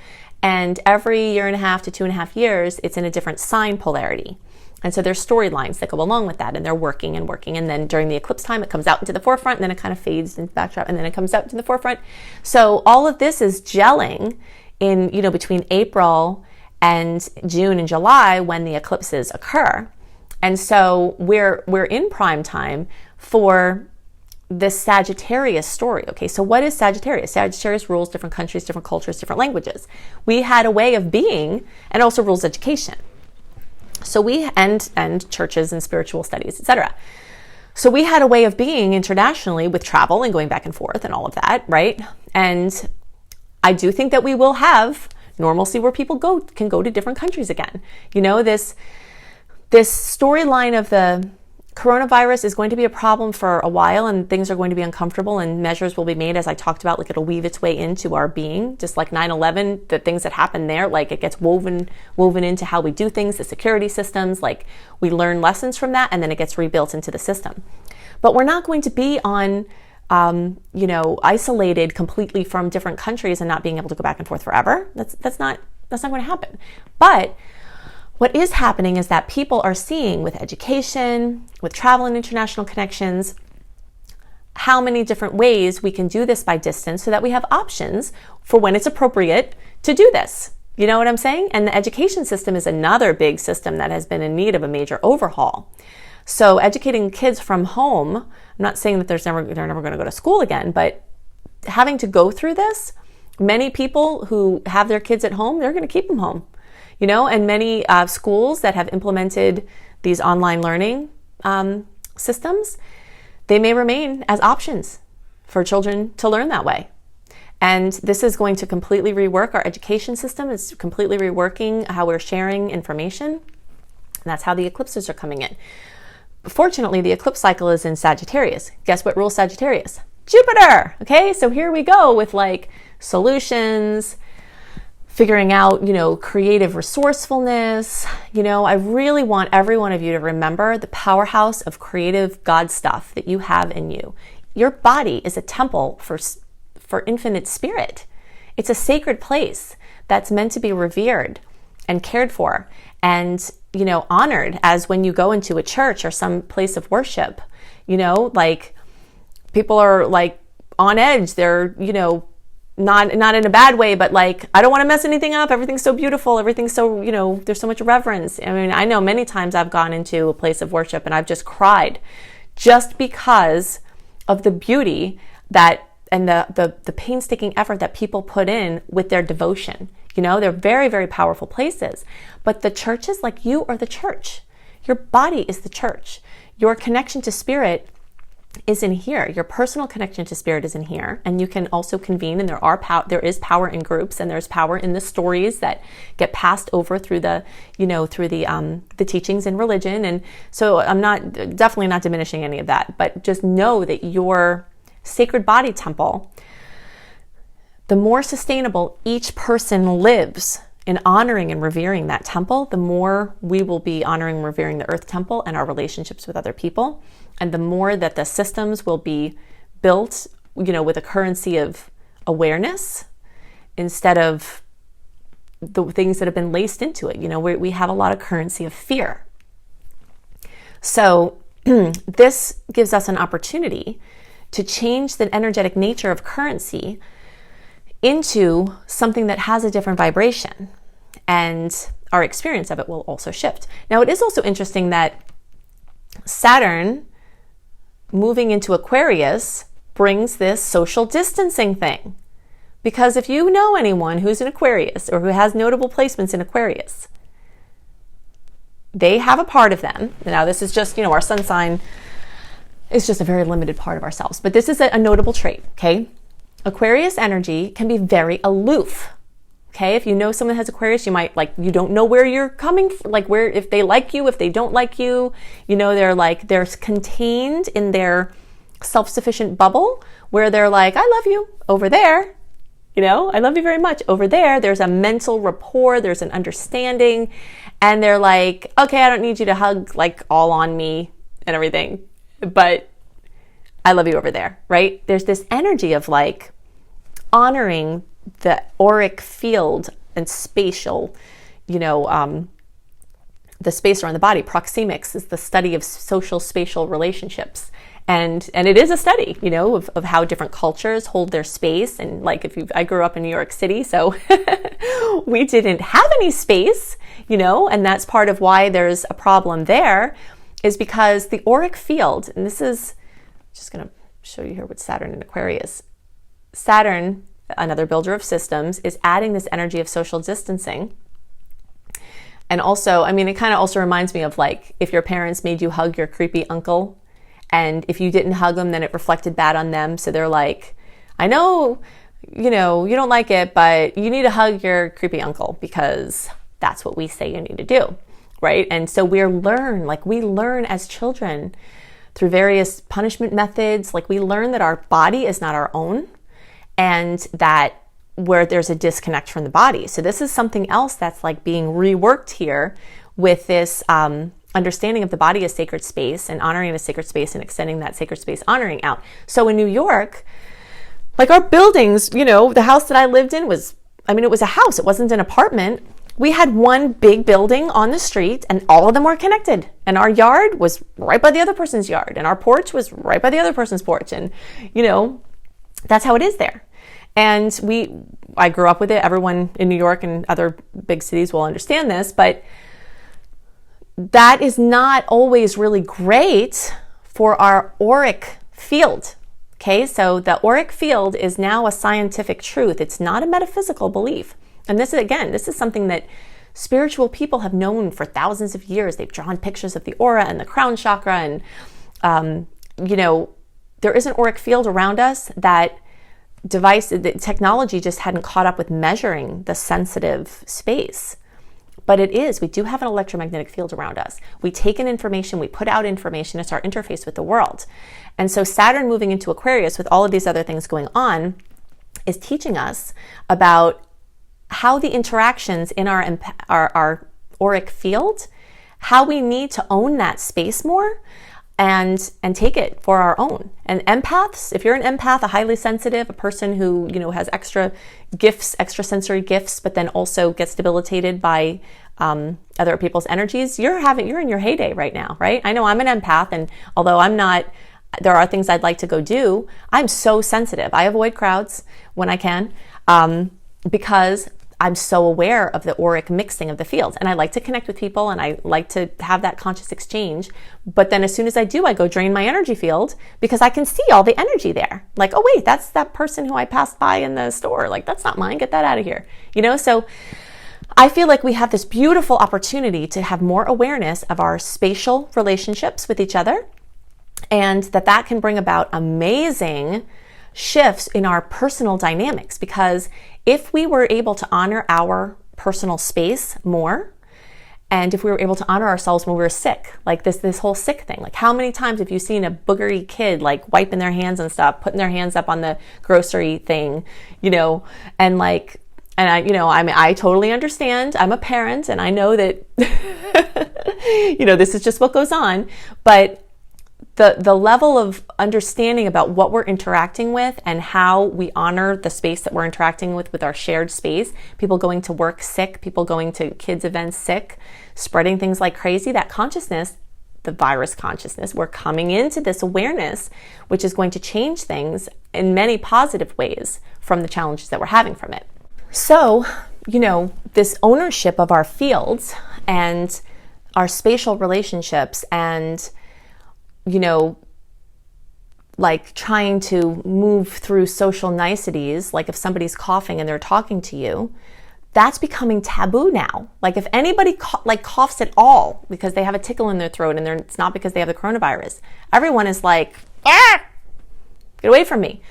and every 1.5 to 2.5 years it's in a different sign polarity. And so there's storylines that go along with that, and they're working, and then during the eclipse time it comes out into the forefront, and then it kind of fades into the backdrop, and then it comes out to the forefront. So all of this is gelling in, you know, between April and June and July when the eclipses occur. And so we're in prime time for this Sagittarius story. Okay, so what is Sagittarius? Sagittarius rules different countries, different cultures, different languages. We had a way of being, and also rules education. So and churches and spiritual studies, etc. So we had a way of being internationally with travel and going back and forth and all of that, right? And I do think that we will have normalcy where people can go to different countries again. You know, this storyline of the coronavirus is going to be a problem for a while, and things are going to be uncomfortable, and measures will be made, as I talked about, like it'll weave its way into our being, just like 9/11, the things that happen there, like it gets woven into how we do things, the security systems, like we learn lessons from that, and then it gets rebuilt into the system. But we're not going to be on you know, isolated completely from different countries and not being able to go back and forth forever. That's not going to happen. But what is happening is that people are seeing with education, with travel and international connections, how many different ways we can do this by distance, so that we have options for when it's appropriate to do this. You know what I'm saying? And the education system is another big system that has been in need of a major overhaul. So educating kids from home, I'm not saying that they're never going to go to school again, but having to go through this, many people who have their kids at home, they're going to keep them home, you know, and many schools that have implemented these online learning systems, they may remain as options for children to learn that way. And this is going to completely rework our education system. It's completely reworking how we're sharing information. And that's how the eclipses are coming in. Fortunately, the eclipse cycle is in Sagittarius. Guess what rules Sagittarius? Jupiter. Okay, so here we go with like solutions, figuring out, you know, creative resourcefulness. You know, I really want every one of you to remember the powerhouse of creative God stuff that you have in you. Your body is a temple for infinite spirit. It's a sacred place that's meant to be revered and cared for. And honored as when you go into a church or some place of worship. Like people are like on edge. They're, not in a bad way, but like, I don't want to mess anything up. Everything's so beautiful. Everything's so, there's so much reverence. I mean, I know many times I've gone into a place of worship and I've just cried just because of the beauty and the painstaking effort that people put in with their devotion. They're very, very powerful places. But the church is like, you are the church. Your body is the church. Your connection to spirit is in here. Your personal connection to spirit is in here. And you can also convene, and there is power in groups, and there's power in the stories that get passed over through the teachings in religion. And so I'm definitely not diminishing any of that, but just know that your sacred body temple, the more sustainable each person lives in honoring and revering that temple, the more we will be honoring and revering the earth temple and our relationships with other people. And the more that the systems will be built, with a currency of awareness instead of the things that have been laced into it. We have a lot of currency of fear. So this gives us an opportunity to change the energetic nature of currency into something that has a different vibration, and our experience of it will also shift. Now, it is also interesting that Saturn moving into Aquarius brings this social distancing thing, because if you know anyone who's in Aquarius or who has notable placements in Aquarius, they have a part of them. Now, this is just, our sun sign is just a very limited part of ourselves, but this is a notable trait, okay? Aquarius energy can be very aloof, okay? If you know someone has Aquarius, you might you don't know where you're coming from, if they like you, if they don't like you, they're contained in their self-sufficient bubble where they're like, I love you over there, I love you very much over there. There's a mental rapport, there's an understanding, and they're like, okay, I don't need you to hug all on me and everything, but I love you over there, right? There's this energy of honoring the auric field and spatial, the space around the body. Proxemics is the study of social spatial relationships. And it is a study, of how different cultures hold their space. And I grew up in New York City, so we didn't have any space, and that's part of why there's a problem there, is because the auric field, and this is just going to show you here with Saturn in Aquarius. Saturn, another builder of systems, is adding this energy of social distancing. And also, it kind of also reminds me of if your parents made you hug your creepy uncle, and if you didn't hug them, then it reflected bad on them. So they're like, I know, you don't like it, but you need to hug your creepy uncle because that's what we say you need to do, right? And so we learn as children through various punishment methods. We learn that our body is not our own, and that where there's a disconnect from the body. So this is something else that's being reworked here with this understanding of the body as sacred space and honoring it as sacred space and extending that sacred space honoring out. So in New York, our buildings, the house that I lived in was, it was a house. It wasn't an apartment. We had one big building on the street and all of them were connected. And our yard was right by the other person's yard. And our porch was right by the other person's porch. And, that's how it is there. And I grew up with it. Everyone in New York and other big cities will understand this, but that is not always really great for our auric field. Okay, so the auric field is now a scientific truth. It's not a metaphysical belief. And this is something that spiritual people have known for thousands of years. They've drawn pictures of the aura and the crown chakra, and there is an auric field around us that the technology just hadn't caught up with measuring the sensitive space. But we do have an electromagnetic field around us. We take in information, we put out information, it's our interface with the world. And so Saturn moving into Aquarius with all of these other things going on is teaching us about how the interactions in our auric field, how we need to own that space more and take it for our own. And empaths, if you're an empath, a highly sensitive, a person who, has extra gifts, extrasensory gifts, but then also gets debilitated by other people's energies. You're in your heyday right now, right? I know I'm an empath, and although I'm not, there are things I'd like to go do. I'm so sensitive. I avoid crowds when I can, because I'm so aware of the auric mixing of the fields, and I like to connect with people, and I like to have that conscious exchange. But then as soon as I do, I go drain my energy field because I can see all the energy there. Like, oh wait, that's that person who I passed by in the store. Like, that's not mine. Get that out of here. So I feel like we have this beautiful opportunity to have more awareness of our spatial relationships with each other, and that can bring about amazing shifts in our personal dynamics. Because if we were able to honor our personal space more, and if we were able to honor ourselves when we were sick, like this whole sick thing, like how many times have you seen a boogery kid like wiping their hands and stuff, putting their hands up on the grocery thing, and like, and I totally understand. I'm a parent, and I know that, this is just what goes on, but the level of understanding about what we're interacting with and how we honor the space that we're interacting with our shared space, people going to work sick, people going to kids' events sick, spreading things like crazy, that consciousness, the virus consciousness, we're coming into this awareness, which is going to change things in many positive ways from the challenges that we're having from it. So, this ownership of our fields and our spatial relationships, and like trying to move through social niceties, like if somebody's coughing and they're talking to you, that's becoming taboo now. Like if anybody coughs at all because they have a tickle in their throat and it's not because they have the coronavirus, everyone is like, ah, get away from me.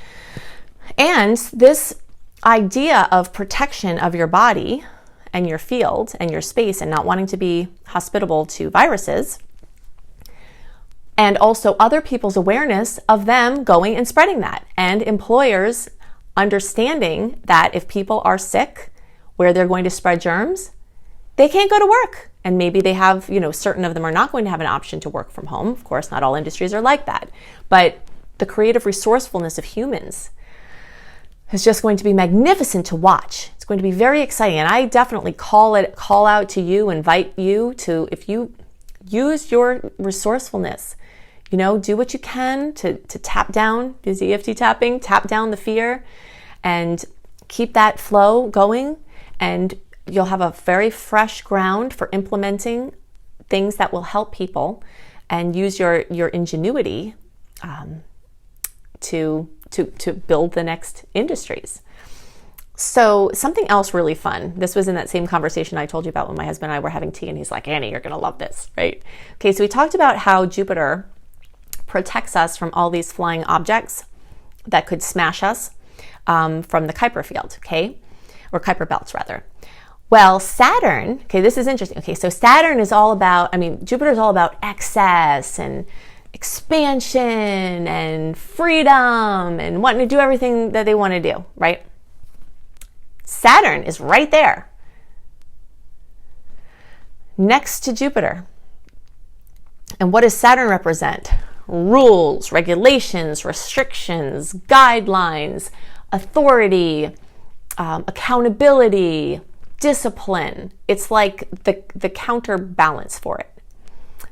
And this idea of protection of your body and your field and your space and not wanting to be hospitable to viruses, and also other people's awareness of them going and spreading that, and employers understanding that if people are sick where they're going to spread germs, they can't go to work. And maybe they have, certain of them are not going to have an option to work from home. Of course, not all industries are like that. But the creative resourcefulness of humans is just going to be magnificent to watch. It's going to be very exciting. And I definitely call out to you, invite you to, if you use your resourcefulness, do what you can to tap down, do EFT tapping, tap down the fear and keep that flow going. And you'll have a very fresh ground for implementing things that will help people, and use your ingenuity to build the next industries. So something else really fun. This was in that same conversation I told you about when my husband and I were having tea, and he's like, Annie, you're going to love this, right? Okay, so we talked about how Jupiter protects us from all these flying objects that could smash us from the Kuiper field, okay? Or Kuiper belts, rather. Well, Saturn, okay, this is interesting. Okay, so Saturn is all about, Jupiter is all about excess and expansion and freedom and wanting to do everything that they want to do, right? Saturn is right there next to Jupiter. And what does Saturn represent? Rules, regulations, restrictions, guidelines, authority, accountability, discipline. It's like the counterbalance for it.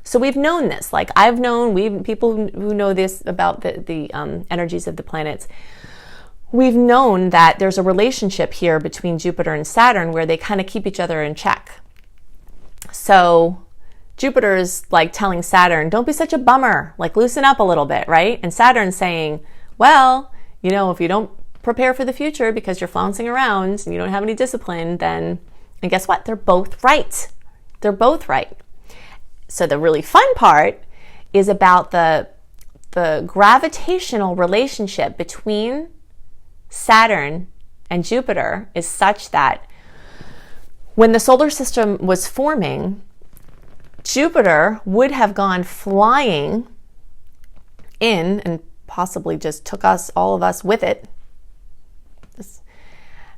So we've known this. Like I've known, people who know this about the energies of the planets, we've known that there's a relationship here between Jupiter and Saturn where they kind of keep each other in check. So Jupiter is like telling Saturn, don't be such a bummer, like loosen up a little bit, right? And Saturn's saying, well, if you don't prepare for the future because you're flouncing around and you don't have any discipline, then, and guess what? They're both right. They're both right. So the really fun part is about the gravitational relationship between Saturn and Jupiter is such that when the solar system was forming, Jupiter would have gone flying in and possibly just took all of us with it.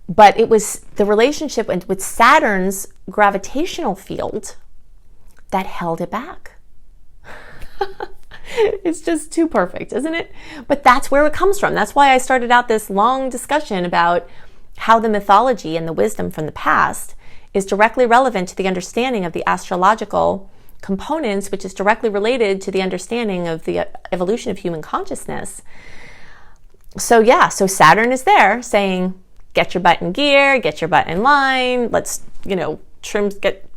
But it was the relationship with Saturn's gravitational field that held it back. It's just too perfect, isn't it? But that's where it comes from. That's why I started out this long discussion about how the mythology and the wisdom from the past is directly relevant to the understanding of the astrological components, which is directly related to the understanding of the evolution of human consciousness. So yeah, so Saturn is there saying, get your butt in gear, get your butt in line, let's,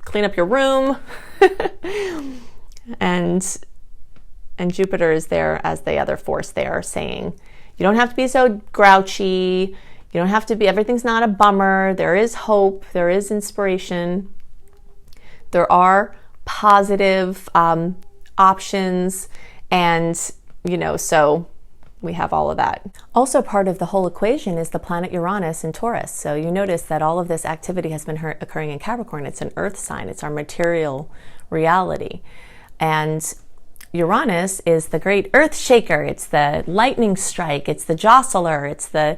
clean up your room. and Jupiter is there as the other force there saying, you don't have to be so grouchy, you don't have to be, everything's not a bummer, there is hope, there is inspiration, there are positive options, and so we have all of that. Also part of the whole equation is the planet Uranus in Taurus. So you notice that all of this activity has been occurring in Capricorn. It's an earth sign, it's our material reality. And Uranus is the great earth shaker, it's the lightning strike, it's the jostler, it's the,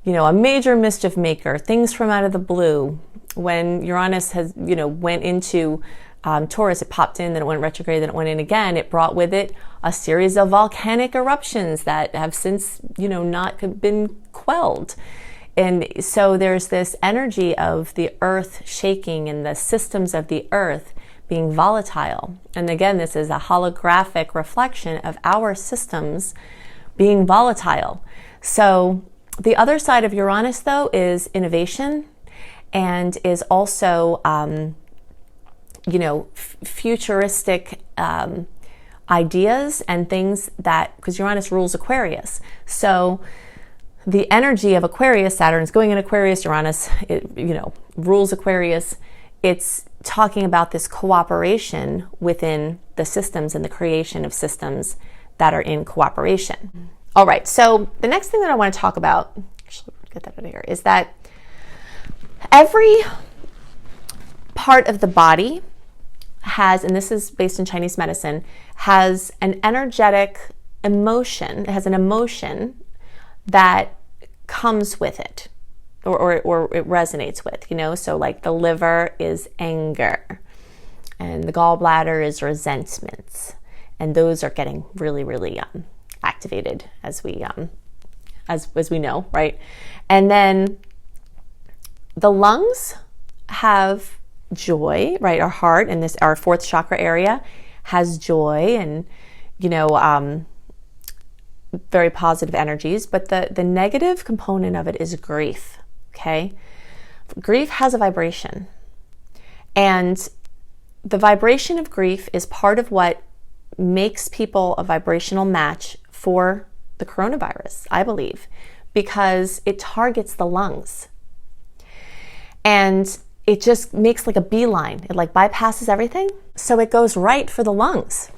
a major mischief maker, things from out of the blue. When Uranus has, went into Taurus, it popped in, then it went retrograde, then it went in again. It brought with it a series of volcanic eruptions that have since, not been quelled. And so there's this energy of the earth shaking and the systems of the earth being volatile. And again, this is a holographic reflection of our systems being volatile. So the other side of Uranus, though, is innovation and is also futuristic ideas and things that, because Uranus rules Aquarius. So the energy of Aquarius, Saturn's going in Aquarius, Uranus, rules Aquarius. It's talking about this cooperation within the systems and the creation of systems that are in cooperation. All right, so the next thing that I want to talk about, actually, get that out of here, is that every part of the body has, and this is based in Chinese medicine, has an energetic emotion. It has an emotion that comes with it, or it resonates with, so like the liver is anger, and the gallbladder is resentment, and those are getting really, really activated as we know, right? And then the lungs have joy, right? Our heart and our fourth chakra area has joy and, very positive energies. But the negative component of it is grief, okay? Grief has a vibration. And the vibration of grief is part of what makes people a vibrational match for the coronavirus, I believe, because it targets the lungs. And it just makes like a beeline. It like bypasses everything. So it goes right for the lungs.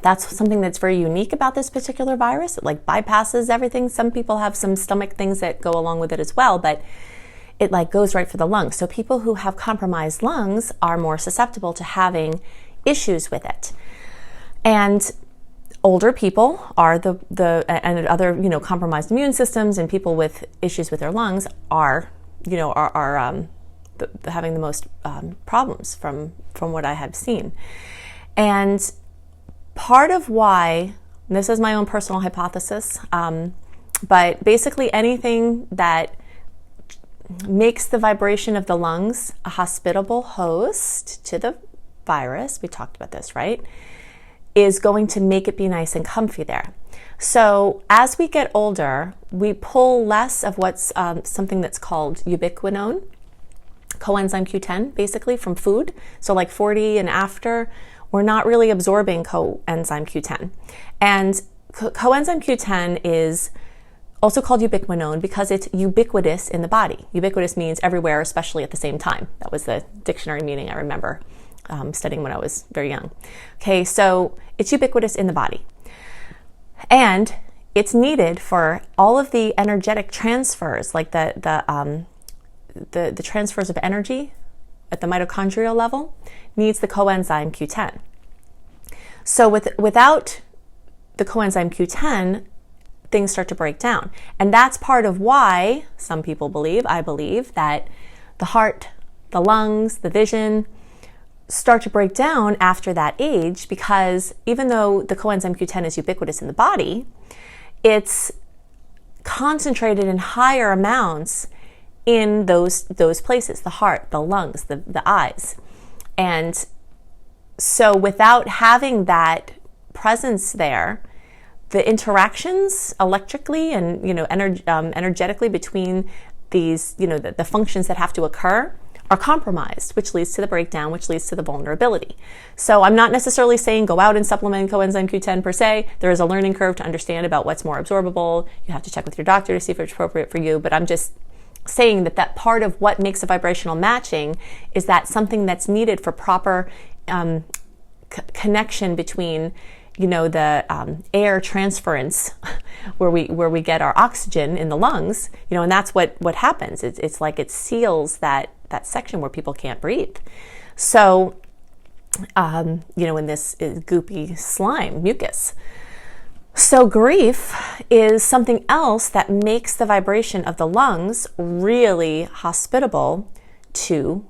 That's something that's very unique about this particular virus. It like bypasses everything. Some people have some stomach things that go along with it as well, but it like goes right for the lungs. So people who have compromised lungs are more susceptible to having issues with it. And older people are and other, compromised immune systems and people with issues with their lungs are having the most problems from what I have seen. And part of why, and this is my own personal hypothesis, but basically anything that makes the vibration of the lungs a hospitable host to the virus, we talked about this, right, is going to make it be nice and comfy there. So as we get older, we pull less of what's something that's called ubiquinone, coenzyme Q10, basically from food. So like 40 and after, we're not really absorbing coenzyme Q10. And coenzyme Q10 is also called ubiquinone because it's ubiquitous in the body. Ubiquitous means everywhere, especially at the same time. That was the dictionary meaning I remember studying when I was very young. Okay, so it's ubiquitous in the body. And it's needed for all of the energetic transfers, like the transfers of energy at the mitochondrial level, needs the coenzyme Q10. So without the coenzyme Q10, things start to break down. And that's part of why some people believe, I believe, that the heart, the lungs, the vision start to break down after that age, because even though the coenzyme Q10 is ubiquitous in the body, it's concentrated in higher amounts in those places, the heart, the lungs, the eyes. And so without having that presence there, the interactions electrically and, energetically between these, the functions that have to occur are compromised, which leads to the breakdown, which leads to the vulnerability. So I'm not necessarily saying go out and supplement coenzyme Q10 per se. There is a learning curve to understand about what's more absorbable. You have to check with your doctor to see if it's appropriate for you, but I'm just saying that part of what makes a vibrational matching is that something that's needed for proper connection between the air transference where we get our oxygen in the lungs, and that's what happens. It's like it seals that section where people can't breathe. So, in this goopy slime, mucus. So grief is something else that makes the vibration of the lungs really hospitable to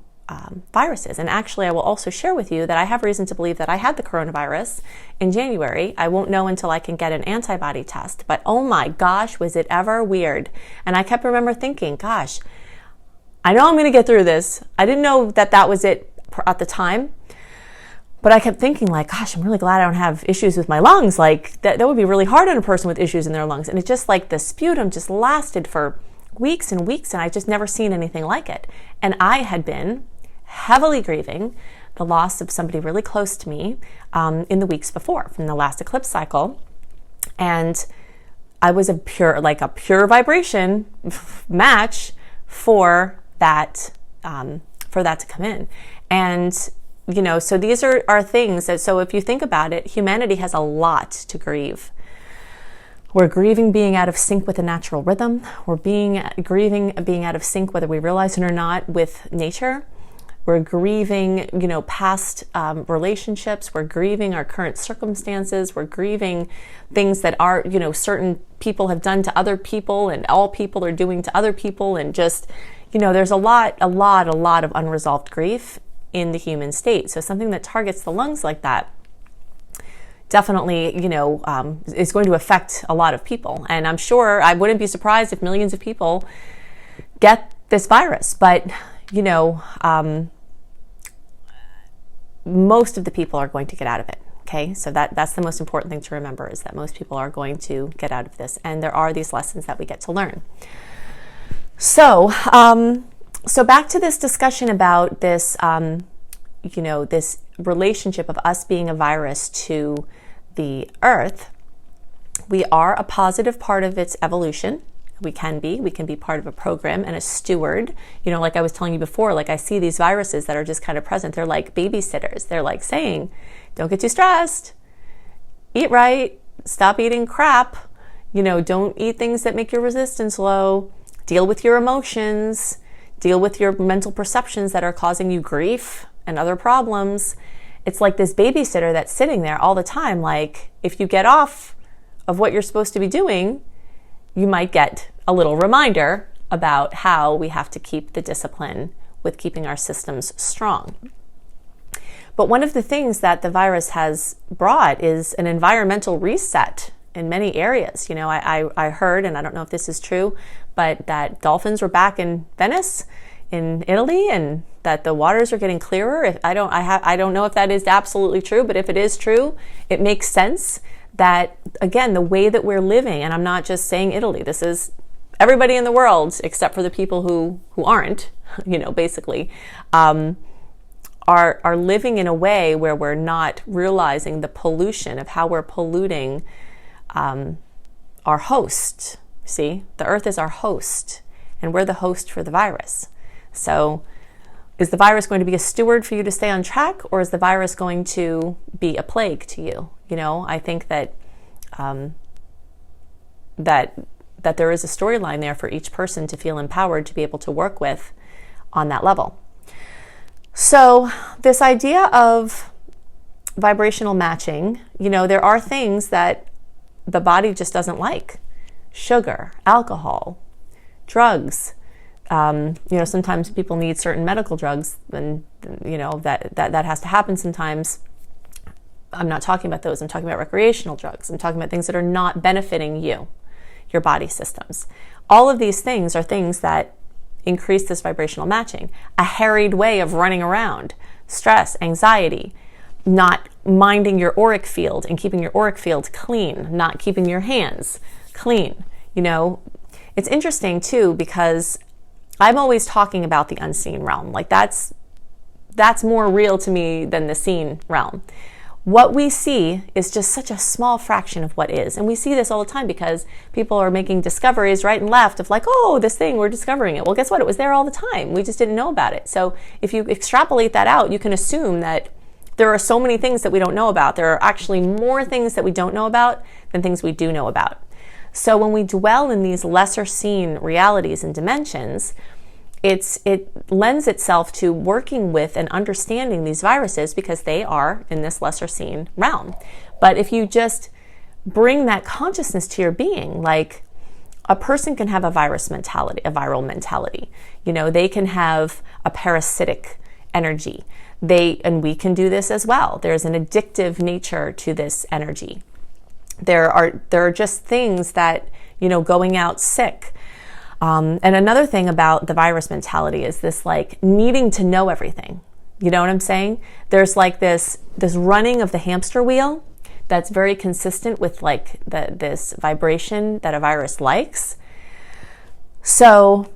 viruses. And actually, I will also share with you that I have reason to believe that I had the coronavirus in January. I won't know until I can get an antibody test, but oh my gosh, was it ever weird. And I kept thinking, gosh, I know I'm going to get through this. I didn't know that was it at the time, but I kept thinking gosh, I'm really glad I don't have issues with my lungs. That would be really hard on a person with issues in their lungs. And it just the sputum just lasted for weeks and weeks, and I just never seen anything like it. And I had been heavily grieving the loss of somebody really close to me in the weeks before from the last eclipse cycle. And I was a pure vibration match for that to come in. And, so these are things that, so if you think about it, humanity has a lot to grieve. We're grieving being out of sync with the natural rhythm. We're grieving being out of sync, whether we realize it or not, with nature. We're grieving, past relationships. We're grieving our current circumstances. We're grieving things that are, certain people have done to other people and all people are doing to other people. And just, there's a lot of unresolved grief in the human state. So something that targets the lungs like that definitely, is going to affect a lot of people. And I'm sure I wouldn't be surprised if millions of people get this virus. But most of the people are going to get out of it. Okay, so that's the most important thing to remember, is that most people are going to get out of this, and there are these lessons that we get to learn. So, so back to this discussion about this, this relationship of us being a virus to the Earth. We are a positive part of its evolution. We can be part of a program and a steward. Like I was telling you before, I see these viruses that are just kind of present. They're like babysitters. They're saying, don't get too stressed, eat right, stop eating crap, don't eat things that make your resistance low, deal with your emotions, deal with your mental perceptions that are causing you grief and other problems. It's like this babysitter that's sitting there all the time. If you get off of what you're supposed to be doing, you might get a little reminder about how we have to keep the discipline with keeping our systems strong. But one of the things that the virus has brought is an environmental reset in many areas. I heard, and I don't know if this is true, but that dolphins were back in Venice in Italy, and that the waters are getting clearer. I don't know if that is absolutely true, but if it is true, it makes sense that, again, the way that we're living, and I'm not just saying Italy, this is everybody in the world except for the people who aren't, basically, are living in a way where we're not realizing the pollution of how we're polluting our host. See, the Earth is our host, and we're the host for the virus. So is the virus going to be a steward for you to stay on track, or is the virus going to be a plague to you? I think that that there is a storyline there for each person to feel empowered to be able to work with on that level. So this idea of vibrational matching, there are things that the body just doesn't like. Sugar, alcohol, drugs. Sometimes people need certain medical drugs, and that has to happen sometimes. I'm not talking about those. I'm talking about recreational drugs. I'm talking about things that are not benefiting you, your body systems. All of these things are things that increase this vibrational matching. A harried way of running around, stress, anxiety, not minding your auric field and keeping your auric field clean, not keeping your hands clean. You know, it's interesting too, because I'm always talking about the unseen realm. Like that's more real to me than the seen realm. What we see is just such a small fraction of what is. And we see this all the time because people are making discoveries right and left of like, oh, this thing, we're discovering it. Well, guess what? It was there all the time. We just didn't know about it. So if you extrapolate that out, you can assume that there are so many things that we don't know about. There are actually more things that we don't know about than things we do know about. So when we dwell in these lesser seen realities and dimensions, it lends itself to working with and understanding these viruses because they are in this lesser seen realm. But if you just bring that consciousness to your being, like a person can have a virus mentality, a viral mentality. You know, they can have a parasitic energy. And we can do this as well. There's an addictive nature to this energy. There are just things that, you know, going out sick. And another thing about the virus mentality is this like needing to know everything. You know what I'm saying? There's like this running of the hamster wheel that's very consistent with like this vibration that a virus likes. So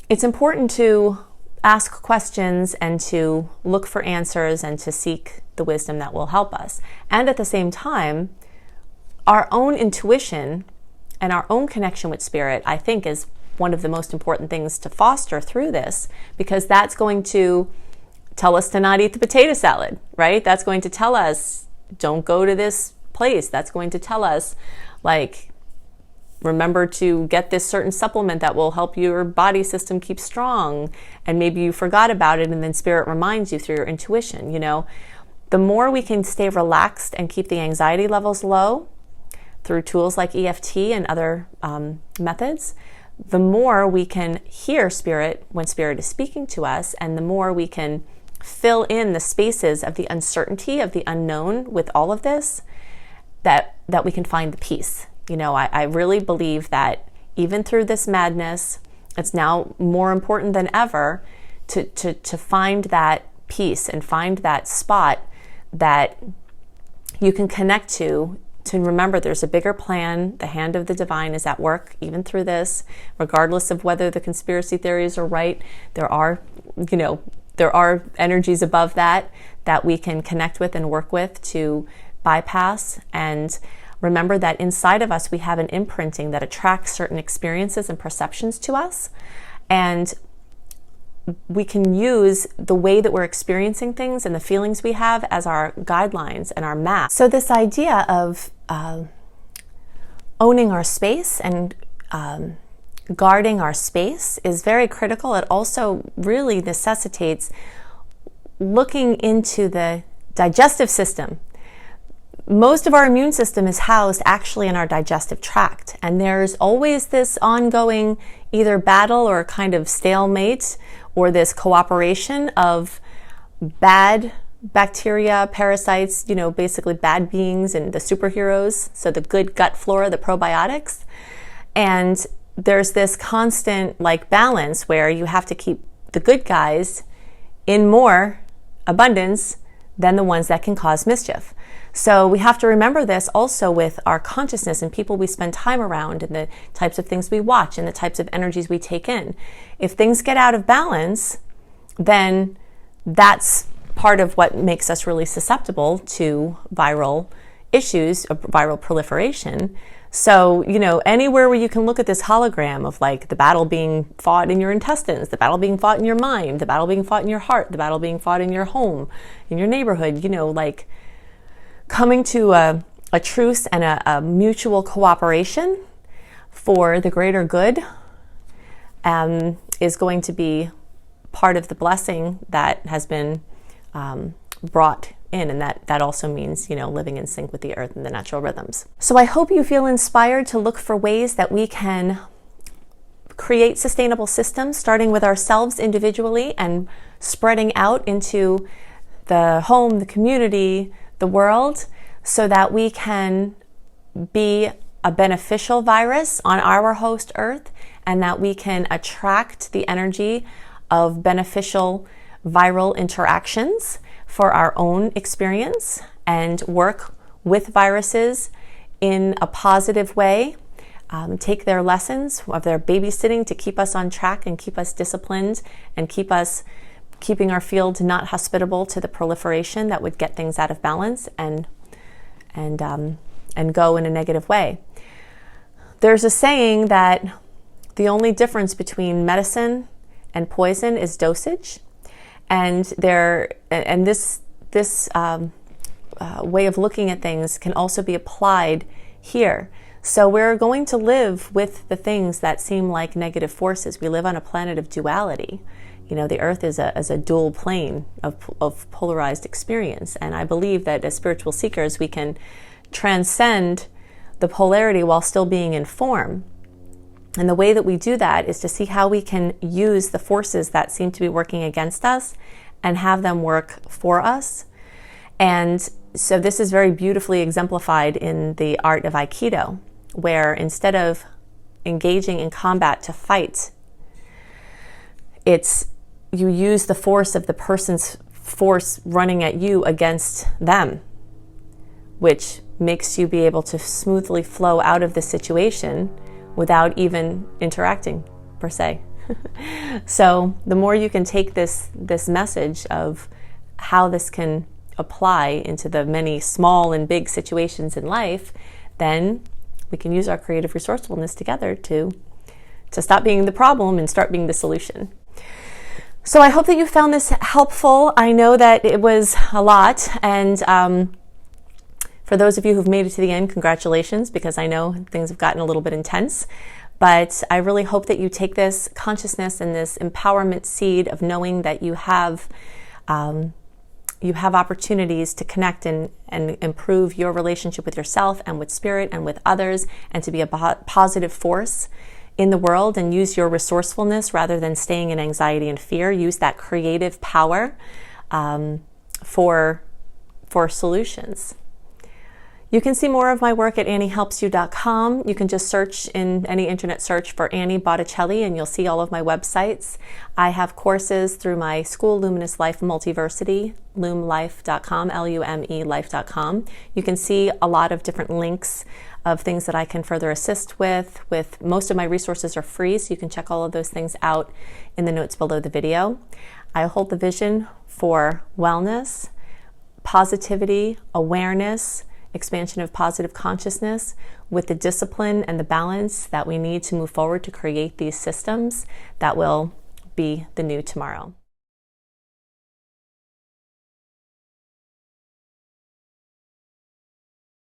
it's important to ask questions and to look for answers and to seek the wisdom that will help us. And at the same time, our own intuition and our own connection with spirit, I think, is one of the most important things to foster through this, because that's going to tell us to not eat the potato salad, right? That's going to tell us, don't go to this place. That's going to tell us, like, remember to get this certain supplement that will help your body system keep strong. And maybe you forgot about it and then spirit reminds you through your intuition, you know. The more we can stay relaxed and keep the anxiety levels low through tools like EFT and other methods, the more we can hear spirit when spirit is speaking to us, and the more we can fill in the spaces of the uncertainty, of the unknown with all of this, that we can find the peace. You know, I really believe that even through this madness, it's now more important than ever to find that peace and find that spot that you can connect to remember there's a bigger plan. The hand of the divine is at work even through this, regardless of whether the conspiracy theories are right. There are energies above that we can connect with and work with to bypass. And remember that inside of us we have an imprinting that attracts certain experiences and perceptions to us, and we can use the way that we're experiencing things and the feelings we have as our guidelines and our map. So this idea of owning our space and guarding our space is very critical. It also really necessitates looking into the digestive system. Most of our immune system is housed actually in our digestive tract, and there's always this ongoing either battle or kind of stalemate, or this cooperation of bad bacteria, parasites, you know, basically bad beings, and the superheroes, so the good gut flora, the probiotics. And there's this constant like balance where you have to keep the good guys in more abundance than the ones that can cause mischief. So we have to remember this also with our consciousness and people we spend time around, and the types of things we watch and the types of energies we take in. If things get out of balance, then that's part of what makes us really susceptible to viral issues, viral proliferation. So, you know, anywhere where you can look at this hologram of like the battle being fought in your intestines, the battle being fought in your mind, the battle being fought in your heart, the battle being fought in your home, in your neighborhood, you know, like coming to a truce and a mutual cooperation for the greater good is going to be part of the blessing that has been brought in, and that also means, you know, living in sync with the earth and the natural rhythms. So I hope you feel inspired to look for ways that we can create sustainable systems, starting with ourselves individually and spreading out into the home, the community, the world, so that we can be a beneficial virus on our host earth and that we can attract the energy of beneficial viral interactions for our own experience and work with viruses in a positive way. Take their lessons of their babysitting to keep us on track and keep us disciplined and keeping our field not hospitable to the proliferation that would get things out of balance and go in a negative way. There's a saying that the only difference between medicine and poison is dosage, and this way of looking at things can also be applied here. So we're going to live with the things that seem like negative forces. We live on a planet of duality. You know, the Earth is a dual plane of polarized experience. And I believe that as spiritual seekers, we can transcend the polarity while still being in form. And the way that we do that is to see how we can use the forces that seem to be working against us and have them work for us. And so this is very beautifully exemplified in the art of Aikido, where instead of engaging in combat to fight, you use the force of the person's force running at you against them, which makes you be able to smoothly flow out of the situation without even interacting, per se. So the more you can take this message of how this can apply into the many small and big situations in life, then we can use our creative resourcefulness together to stop being the problem and start being the solution. So I hope that you found this helpful. I know that it was a lot, and for those of you who've made it to the end, congratulations, because I know things have gotten a little bit intense. But I really hope that you take this consciousness and this empowerment seed of knowing that you have opportunities to connect and improve your relationship with yourself and with spirit and with others, and to be a positive force in the world and use your resourcefulness rather than staying in anxiety and fear. Use that creative power for solutions. You can see more of my work at AnnieHelpsYou.com. You can just search in any internet search for Annie Botticelli and you'll see all of my websites. I have courses through my school, Luminous Life Multiversity, lumelife.com, L-U-M-E life.com. You can see a lot of different links of things that I can further assist with. Most of my resources are free, so you can check all of those things out in the notes below the video. I hold the vision for wellness, positivity, awareness, expansion of positive consciousness with the discipline and the balance that we need to move forward to create these systems that will be the new tomorrow.